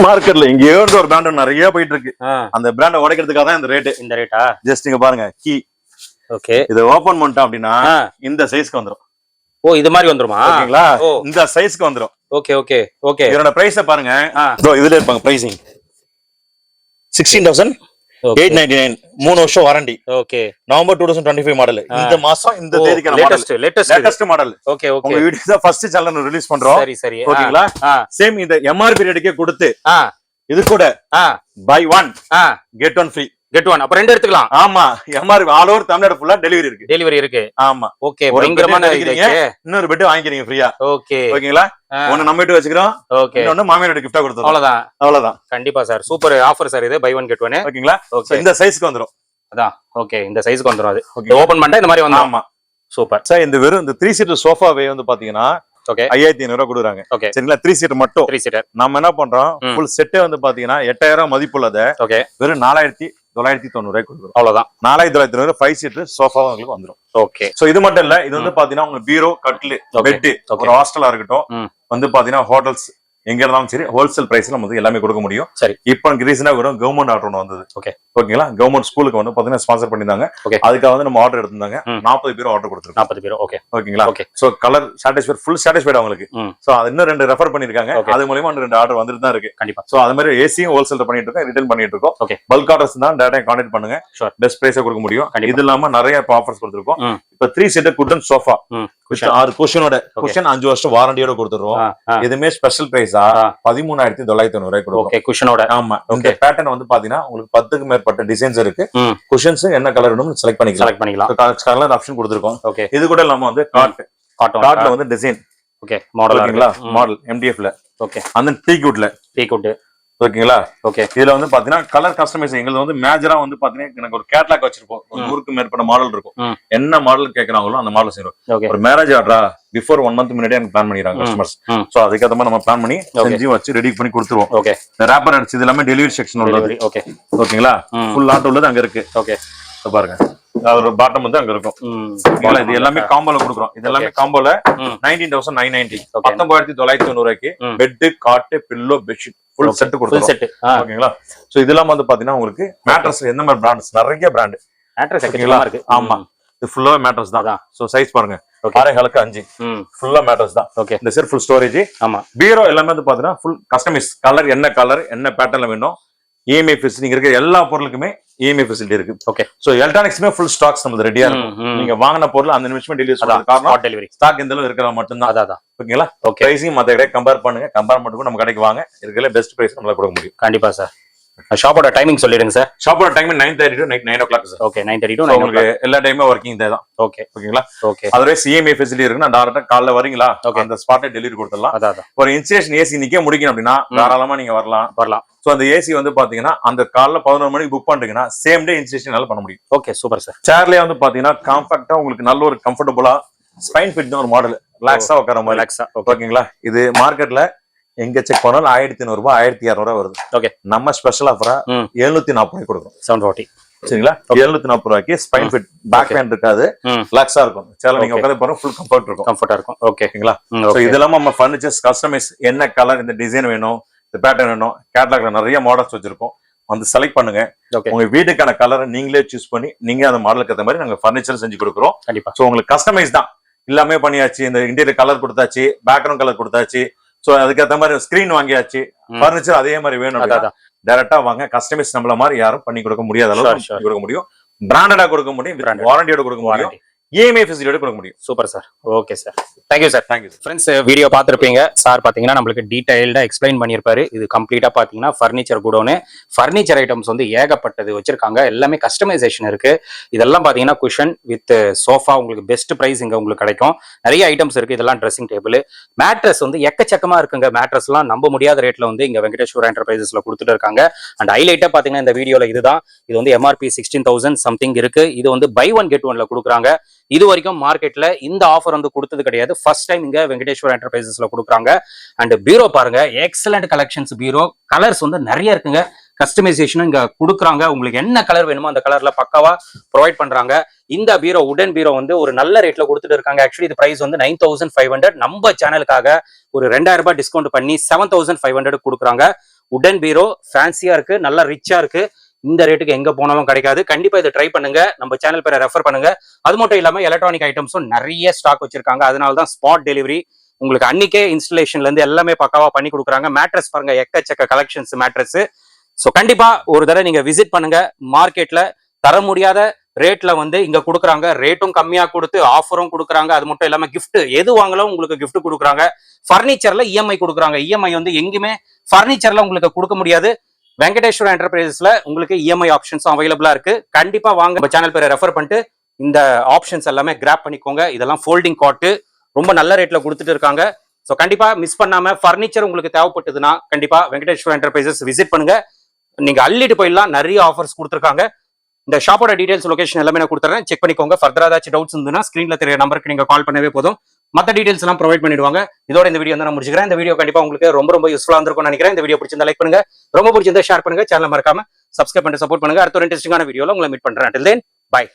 மார்க்கெட்ல எங்கேயோ ஒரு பிராண்ட் நிறைய போயிட்டு இருக்கு. அந்த பிராண்ட உடைக்கிறதுக்காக தான் இந்த ரேட். இந்த ரேட்டா ஜஸ்ட் இங்க பாருங்க கீ. ஓகே இது ஓபன் பண்ணிட்டோம் அப்படின்னா இந்த சைஸ்க்கு வந்துரும். ஓ இது மாதிரி வந்துருமா? ஓகேங்களா? இந்த சைஸ்க்கு வந்துரும். ஓகே ஓகே ஓகே இதோட பிரைஸ் பாருங்க. இதுல இருப்பாங்க பிரைசிங் 16,899 3 வருஷம் வாரண்டி. Okay November 2025 model. இந்த மாசம் இந்த தேதிக்கான லேட்டஸ்ட் மாடல். ஓகே ஓகே உங்க வீடியோ தான் ஃபர்ஸ்ட் சேனல்ல ரிலீஸ் பண்றோம். சரி சரி ஓகேங்களா? சேம் இந்த எம்ஆர்பி ரேட்டுக்கே கொடுத்து இது கூட buy 1 get 1 free. Get one. அப்ப 2 எடுத்துக்கலாம். ஆமா, எம்ஆர்பி ஆல் ஓவர் தமிழ்நாடு ஃபுல்லா டெலிவரி இருக்கு. ஆமா, ஓகே. பயங்கரமான இன்னொரு பெட் வாங்கிக்கிறீங்க ஃப்ரீயா. ஓகே, ஓகேங்களா? ஒன்னு நம்ம வீட்டு வச்சுக்கிறோம், ஓகே, இன்னொன்னு மாமியாரோட கிஃப்டா கொடுத்துறோம். அவ்வளவுதான். கண்டிப்பா சார், சூப்பர் ஆஃபர் சார் இது. Buy one get one. ஓகேங்களா? இந்த சைஸ்க்கு வந்துரும். அதான், ஓகே, இந்த சைஸ்க்கு வந்துரும். அது ஓபன் பண்ணிட்டா இந்த மாதிரி வந்துரும். ஆமா, சூப்பர் சார். இந்த வெறும் இந்த 3 சீட்டர் சோஃபாவே வந்து பாத்தீங்கன்னா 5500 ரூபாய் கொடுக்குறாங்க. சரிங்களா? 3 சீட்டர் மட்டும். 3 சீட்டர் நம்ம என்ன பண்றோம், ஃபுல் செட்டே வந்து பாத்தீங்கன்னா 8000 மதிப்புள்ளத வெறும் 4990 ரூபாய் கொடுக்குறோம். அவ்வளவுதான். 4990 5 சீட்டர் சோஃபா உங்களுக்கு வந்துரும். ஓகே. சோ இது மட்டும் இல்ல, இது வந்து பாத்தீங்கன்னா உங்களுக்கு பீரோ, கட்டில், பெட், ஒரு ஹாஸ்டலா இருக்கட்டும், வந்து பாத்தீங்கன்னா ஹோட்டல்ஸ் எங்க இருந்தாலும் சரி ஹோல்சேல் பிரைஸ்ல நம்ம எல்லாமே கொடுக்க முடியும். சரி, இப்போ ரீசனா வரும் கவர்மெண்ட் ஆர்டர் ஒன்று வந்தது. ஓகேங்களா? கவர்மெண்ட் ஸ்கூலுக்கு வந்து பாத்தீங்கன்னா ஸ்பான்சர் பண்ணிருந்தாங்க. அதுக்காக வந்து நம்ம ஆர்டர் எடுத்திருந்தாங்க. 40 பேர் ஆர்டர் கொடுத்துருக்கோம். 40 பேர். ஓகேங்களா? So colour satisfied, full satisfied அவங்களுக்கு. சோ அது இன்னும் 2 ரெஃபர் பண்ணிருக்காங்க. அது மூலமா 2 ஆர்டர் வந்துட்டு தான் இருக்கு. கண்டிப்பா. சோ அது மாதிரி ஏசியும் ஹோல்சேல் பண்ணிட்டு இருக்கோம், ரிட்டர்ன் பண்ணிட்டு இருக்கோம். பல்க் ஆர்டர்ஸ் தான் டேரக்டா கான்டாக்ட் பண்ணுங்க. பெஸ்ட் பிரைஸா கொடுக்க முடியும். இது இல்லாம நிறைய ஆஃபர்ஸ் கொடுத்துருக்கோம். இப்ப 3 சீட்டர் குட்டன் சோஃபா 6 குஷனோட, குஷன் 5 வருஷம் வாரண்டியோட கொடுத்துறோம். இதுமே ஸ்பெஷல் பிரைஸா 13,990 ரூபாய் கொடுக்கும். ஓகே, குஷனோட. ஆமா. இந்த பேட்டர்ன் வந்து பாத்தீங்கன்னா உங்களுக்கு 10க்கு மேற்பட்ட டிசைன்ஸ் இருக்கு. குஷன்ஸ் என்ன கலர் வேணும்னு செலக்ட் பண்ணிக்கலாம். கலர் ஆப்ஷன் கொடுத்துருக்கோம். ஓகே. இது கூட இல்லாம வந்து காட்ல வந்து டிசைன். Okay, model. ஓகேங்களா? மாடல் MDFல. ஓகே. அந்த டீ குட்ல. ஓகேங்களா? ஓகே. இதுல வந்து பாத்தீங்கன்னா கலர் கஸ்டமைஸ் எங்களுக்கு வந்து மேஜரா வந்து பாத்தீங்கன்னா எனக்கு ஒரு கேட்லாக் வச்சிருப்போம். ஒரு 100க்கு மேற்பட்ட மாடல் இருக்கும். என்ன மாடல் கேக்குறாங்களோ அந்த மாடல் செய்றோம். ஒரு மேரேஜ் ஆர்டரா பிஃபோர் 1 மந்த் முன்னாடியே எனக்கு பிளான் பண்ணிடுறாங்க கஸ்டமர்ஸ். சோ அதுக்கேத்த மாதிரி நம்ம பிளான் பண்ணி செஞ்சு வச்சு ரெடி பண்ணி கொடுத்துருவோம். ஓகே. இந்த ரேப்பர் அடிச்சு இது எல்லாமே டெலிவரி செக்ஷன் உள்ளது. ஓகே. ஓகேங்களா? ஃபுல் ஆட்டோ உள்ளது அங்க இருக்கு. ஓகே. பாருங்க, ஒரு பாட்டம் வந்து அங்க இருக்கும். இது எல்லாமே காம்போல கொடுக்குறோம். இது எல்லாமே காம்போல 19,990, 19,990 ரூபாய்க்கு bed, cot, pillow, bedsheet full set கொடுத்துறோம். ஓகேங்களா? சோ இதெல்லாம் வந்து பாத்தீங்கன்னா உங்களுக்கு மேட்ரஸ் எந்த மாதிரி பிராண்ட்ஸ், நிறைய பிராண்ட் மேட்ரஸ் இருக்கு. ஆமா, இது ஃபுல்லா மேட்ரஸ் தான். சோ சைஸ் பாருங்க, 6.5 ஃபுல்லா மேட்ரஸ் தான். ஓகே. இந்த செட் ஃபுல் ஸ்டோரேஜ். ஆமா. பீரோ எல்லாமே வந்து பாத்தீங்கன்னா ஃபுல் கஸ்டமைஸ், கலர் என்ன பேட்டர்ன்ல வேணும், EMI ஃபெசிலிட்டி இருக்கிற எல்லா பொருளுக்குமே EMI ஃபெசிலிட்டி இருக்கு. ஓகே. சோ எலக்ட்ரானிக்ஸ்மே ஃபுல் ஸ்டாக்ஸ் நமக்கு ரெடியா இருக்கும். நீங்க வாங்கின பொருள் அந்த நிமிஷமே டெலிவரி சொல்றது காரணம் டெலிவரி ஸ்டாக் இந்த அளவு இருக்கிறது மட்டும் தான். அதான். ஓகேங்களா? பிரைசிங் மத்த கடையை கம்பேர் பண்ணுங்க. கம்பேர் பண்ணிட்டு நம்ம கடைக்கு வாங்க, இருக்கிற பெஸ்ட் பிரைஸ் நம்மளால கொடுக்க முடியும். கண்டிப்பா சார். ஷாப்போட டைமிங் சொல்லிடுங்க சார். ஷாப்போட timing 9:30 to 9 o'clock sir. Okay, 9:30 to 9 o'clock. எல்லா டைமே வர்க்கிங் டே தான். ஓகே. ஓகேங்களா? ஓகே. அதர்வைஸ் EMI ஃபெசிலிட்டி இருக்குன்னா டைரக்டா காலைல வரீங்களா, அந்த ஸ்பாட்ல டெலிவரி கொடுத்துடலாம். அதான். ஒரு இன்ஸ்டலேஷன் ஏசி நிக்க முடிக்கணும் அப்படின்னா தாராளமா நீங்க வரலாம். சோ அந்த ஏசி வந்து பாத்தீங்கன்னா அந்த காலைல 11 மணிக்கு புக் பண்றீங்கன்னா சேம் டே இன்ஸ்டலேஷன் பண்ண முடியும். Okay, super sir. சேர்லயே வந்து பாத்தீங்கன்னா காம்பாக்டா உங்களுக்கு நல்ல ஒரு கம்ஃபர்டபுளா ஸ்பைன் ஃபிட் ஒரு மாடல் ரிலாக்ஸா உட்கார மாதிரி. ஓகேங்களா? இது மார்க்கெட்ல எங்க செக் பண்ணாலும் 1,500 ரூபாய் 1,200 ரூபாய் வருது. ஓகே. நம்ம ஸ்பெஷல் ஆஃபரா 740 ரூபாய் கொடுக்குறோம். 740. சரிங்களா? 740 ரூபாய்க்கு ஸ்பைன் ஃபிட், பேக் பெயின் இருக்காது, ரிலாக்ஸா இருக்கும். சேல நீங்க உட்கார்ந்து பாருங்க, ஃபுல் கம்ஃபர்ட் இருக்கும். கம்ஃபர்ட்டா இருக்கும். ஓகேங்களா? சோ இதெல்லாம் நம்ம ஃபர்னிச்சர்ஸ் கஸ்டமைஸ், என்ன கலர், இந்த டிசைன் வேணும், இந்த பேட்டர்ன் வேணும், கேட்டலாக்ல நிறைய மாடல்ஸ் வச்சிருக்கோம். வந்து செலக்ட் பண்ணுங்க. உங்க வீட்டுக்கான கலரை நீங்களே சூஸ் பண்ணி நீங்க அந்த மாடலுக்கு ஏற்ற மாதிரி நாங்க ஃபர்னிச்சர் செஞ்சு கொடுக்குறோம். கண்டிப்பா. சோ உங்களுக்கு கஸ்டமைஸ் தான் எல்லாமே பண்ணியாச்சு. இந்த இன்டீரியர் கலர் கொடுத்தாச்சு, பேக்ரவுண்ட் கலர் கொடுத்தாச்சு. சோ அதுக்கேற்ற மாதிரி ஸ்கிரீன் வாங்கியாச்சு. ஃபர்னிச்சர் அதே மாதிரி வேணும், டைரக்டா வாங்க. கஸ்டமைஸ் நம்மள மாதிரி யாரும் பண்ணி கொடுக்க முடியாத அளவுக்கு கொடுக்க முடியும். பிராண்டடா கொடுக்க முடியும், வாரண்டியோட கொடுக்க முடியும், EMI ஃபெசிலிட்டியோட கொடுக்க முடியும். Super sir. Okay sir, thank you sir. Thank you friends. Video பார்த்துருப்பீங்க. சார் பார்த்தீங்கன்னா நம்மளுக்கு டீடைல்டா எக்ஸ்பிளைன் பண்ணியிருப்பாரு. இது கம்ப்ளீட்டா பார்த்தீங்கன்னா ஃபர்னிச்சர் குடோனு. ஃபர்னிச்சர் ஐட்டம்ஸ் வந்து ஏகப்பட்டது வச்சிருக்காங்க. எல்லாமே கஸ்டமைசேஷன் இருக்கு. இதெல்லாம் பார்த்தீங்கன்னா குஷன் வித் சோஃபா உங்களுக்கு பெஸ்ட் பிரைஸ் இங்க உங்களுக்கு கிடைக்கும். நிறைய ஐட்டம்ஸ் இருக்கு. இதெல்லாம் ட்ரெஸ்ஸிங் டேபிள், மேட்ரஸ் வந்து எக்கச்சக்கமா இருக்குங்க. மேட்ரஸ்லாம் நம்ப முடியாத ரேட்ல வந்து இங்க வெங்கடேஸ்வரா என்டர்பிரைசஸ்ல கொடுத்துட்டு இருக்காங்க. அண்ட் ஹைலைட்டா பார்த்தீங்கன்னா இந்த வீடியோல இதுதான். இது வந்து MRP 16,000 சம்திங் இருக்கு. இது வந்து பை ஒன் கெட் ஒன்ல கொடுக்குறாங்க. இது வரைக்கும் மார்க்கெட்ல இந்த ஆஃபர் வந்து கொடுத்தது கிடையாது. ஃபர்ஸ்ட் டைம் இங்க வெங்கடேஸ்வரா என்டர்பிரைசஸ்ல கொடுக்குறாங்க. அண்ட் பீரோ பாருங்க, எக்ஸலண்ட் கலெக்ஷன்ஸ் பீரோ. கலர்ஸ் வந்து நிறைய இருக்குங்க. கஸ்டமைசேஷனும் இங்க கொடுக்குறாங்க. உங்களுக்கு என்ன கலர் வேணுமோ அந்த கலர்ல பக்காவா ப்ரொவைட் பண்றாங்க. இந்த பீரோ உடன் பீரோ வந்து ஒரு நல்ல ரேட்ல கொடுத்துட்டு இருக்காங்க. ஆக்சுவலி இது பிரைஸ் வந்து 9,500. நம்ம சேனலுக்காக ஒரு 2,000 ரூபாய் டிஸ்கவுண்ட் பண்ணி 7,500 கொடுக்குறாங்க. உடன் பீரோ ஃபேன்சியா இருக்கு, நல்லா ரிச்சா இருக்கு. இந்த ரேட்டுக்கு எங்க போனாலும் கிடைக்காது. கண்டிப்பா இதை ட்ரை பண்ணுங்க. நம்ம சேனல் பேரை ரெஃபர் பண்ணுங்க. அது மட்டும் இல்லாம எலக்ட்ரானிக் ஐட்டம்ஸும் நிறைய ஸ்டாக் வச்சிருக்காங்க. அதனாலதான் ஸ்பாட் டெலிவரி உங்களுக்கு அன்னைக்கே இன்ஸ்டலேஷன்ல இருந்து எல்லாமே பக்காவா பண்ணி கொடுக்குறாங்க. மேட்ரஸ் பாருங்க, எக்கச்சக்க கலெக்ஷன்ஸ் மேட்ரஸ். ஸோ கண்டிப்பா ஒரு தடவை நீங்க விசிட் பண்ணுங்க. மார்க்கெட்ல தர முடியாத ரேட்ல வந்து இங்க கொடுக்குறாங்க. ரேட்டும் கம்மியா கொடுத்து ஆஃபரும் கொடுக்குறாங்க. அது மட்டும் இல்லாம கிஃப்ட் எது வாங்கலாம் உங்களுக்கு கிஃப்ட் கொடுக்குறாங்க. ஃபர்னிச்சர்ல EMI கொடுக்குறாங்க. EMI வந்து எங்குமே ஃபர்னிச்சர்ல உங்களுக்கு கொடுக்க முடியாது. வெங்கடேஸ்வரா என்டர்பிரைசஸ்ல உங்களுக்கு இஎம்ஐ ஆப்ஷன்ஸும் அவைலபிளா இருக்கு. கண்டிப்பா வாங்க, நம்ம சேனல் பேரை ரெஃபர் பண்ணிட்டு இந்த ஆப்ஷன்ஸ் எல்லாமே கிராப் பண்ணிக்கோங்க. இதெல்லாம் ஃபோல்டிங் காட்டு ரொம்ப நல்ல ரேட்ல கொடுத்துட்டு இருக்காங்க. ஸோ கண்டிப்பா மிஸ் பண்ணாம ஃபர்னிச்சர் உங்களுக்கு தேவைப்பட்டதுன்னா கண்டிப்பா வெங்கடேஸ்வரா என்டர்பிரைசஸ் விசிட் பண்ணுங்க. நீங்க அள்ளிட்டு போயிடலாம், நிறைய ஆஃபர்ஸ் கொடுத்துருக்காங்க. இந்த ஷாப்போட டீடைல்ஸ் லொகேஷன் எல்லாமே நான் கொடுத்துறேன், செக் பண்ணிக்கோங்க. ஃபர்தரா ஏதாச்சும் டவுட்ஸ் இருந்ததுன்னா ஸ்க்ரீன்ல தெரிய நம்பருக்கு நீங்க கால் பண்ணவே போதும், மற்ற டீடைல்ஸ் எல்லாம் ப்ரொவைட் பண்ணிடுவாங்க. இதோட இந்த வீடியோ வந்து நான் முடிச்சுக்கிறேன். இந்த வீடியோ கண்டிப்பா உங்களுக்கு ரொம்ப யூஸ்ஃபுல்லா இருந்திருக்கும்னு நினைக்கிறேன். இந்த வீடியோ பிடிச்சிருந்தா லைக் பண்ணுங்க, ரொம்ப பிடிச்சிருந்தா ஷேர் பண்ணுங்க, சேனல் மறக்காம சப்ஸ்கிரைப் பண்ணி சப்போர்ட் பண்ணுங்க. அடுத்த ஒரு இன்ட்ரெஸ்டிங்கான வீடியோல உங்களை மீட் பண்றேன். Until then, bye.